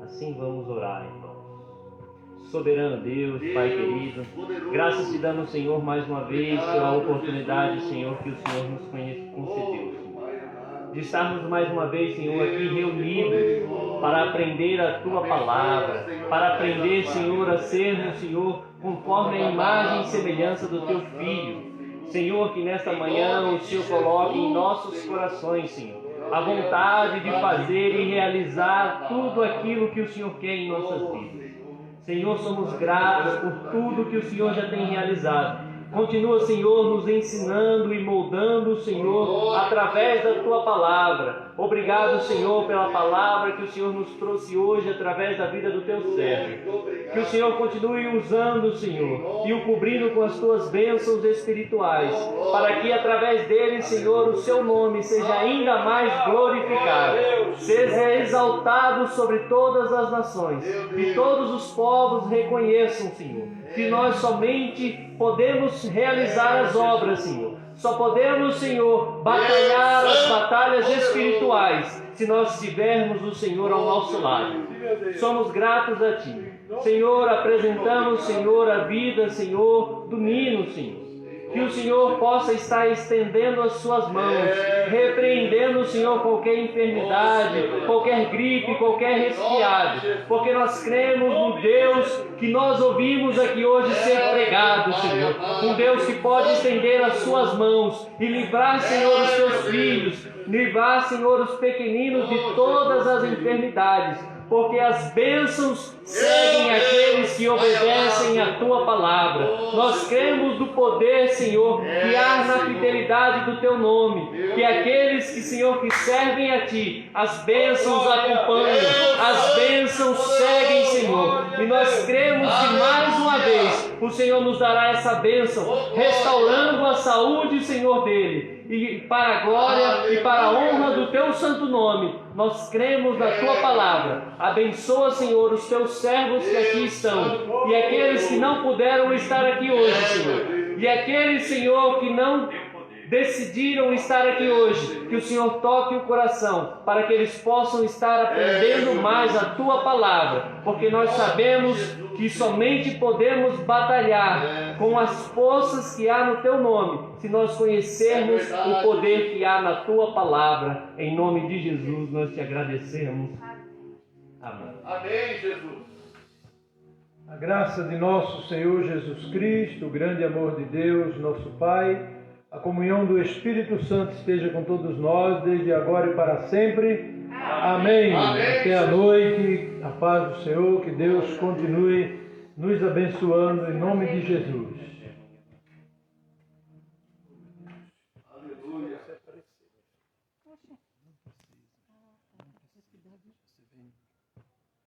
Assim vamos orar, irmãos. Soberano Deus, Pai querido, poderoso, graças te damos, Senhor, mais uma vez pela oportunidade, Senhor, que o Senhor nos concedeu, Senhor, de estarmos mais uma vez, Senhor, aqui reunidos para aprender a Tua Palavra, para aprender, Senhor, a sermos, Senhor, conforme a imagem e semelhança do Teu Filho. Senhor, que nesta manhã o Senhor coloque em nossos corações, Senhor, a vontade de fazer e realizar tudo aquilo que o Senhor quer em nossas vidas. Senhor, somos gratos por tudo que o Senhor já tem realizado. Continua, Senhor, nos ensinando e moldando, Senhor, através da Tua Palavra. Obrigado, Senhor, pela palavra que o Senhor nos trouxe hoje através da vida do Teu servo. Que o Senhor continue usando, Senhor, e o cobrindo com as Tuas bênçãos espirituais, para que através dele, Senhor, o Seu nome seja ainda mais glorificado. Seja exaltado sobre todas as nações, e todos os povos reconheçam, Senhor, que nós somente podemos realizar as obras, Senhor. Só podemos, Senhor, batalhar as batalhas espirituais se nós tivermos o Senhor ao nosso lado. Somos gratos a Ti. Senhor, apresentamos, Senhor, a vida, Senhor, do Nino, Senhor. Que o Senhor possa estar estendendo as Suas mãos, repreendendo, Senhor, qualquer enfermidade, qualquer gripe, qualquer resfriado, porque nós cremos no Deus que nós ouvimos aqui hoje ser pregado, Senhor. Um Deus que pode estender as Suas mãos e livrar, Senhor, os Teus filhos, livrar, Senhor, os pequeninos de todas as enfermidades, porque as bênçãos seguem aqueles que obedecem a Tua palavra. Nós cremos no poder, Senhor, que há na fidelidade do Teu nome, que aqueles que, Senhor, que servem a Ti, as bênçãos acompanham, as bênçãos seguem, Senhor, e nós cremos que mais uma vez o Senhor nos dará essa bênção, restaurando a saúde, Senhor, dele. E para a glória e para a honra do Teu santo nome, nós cremos na Tua palavra. Abençoa, Senhor, os Teus servos que aqui estão, e aqueles que não puderam estar aqui hoje, Senhor, e aqueles, Senhor, que não decidiram estar aqui hoje, que o Senhor toque o coração, para que eles possam estar aprendendo mais a Tua palavra, porque nós sabemos que somente podemos batalhar com as forças que há no Teu nome, se nós conhecermos o poder que há na Tua palavra. Em nome de Jesus nós te agradecemos. Amém. Amém, Jesus. A graça de nosso Senhor Jesus Cristo, o grande amor de Deus, nosso Pai, a comunhão do Espírito Santo esteja com todos nós, desde agora e para sempre. Amém. Até a noite, a paz do Senhor, que Deus continue nos abençoando em nome de Jesus.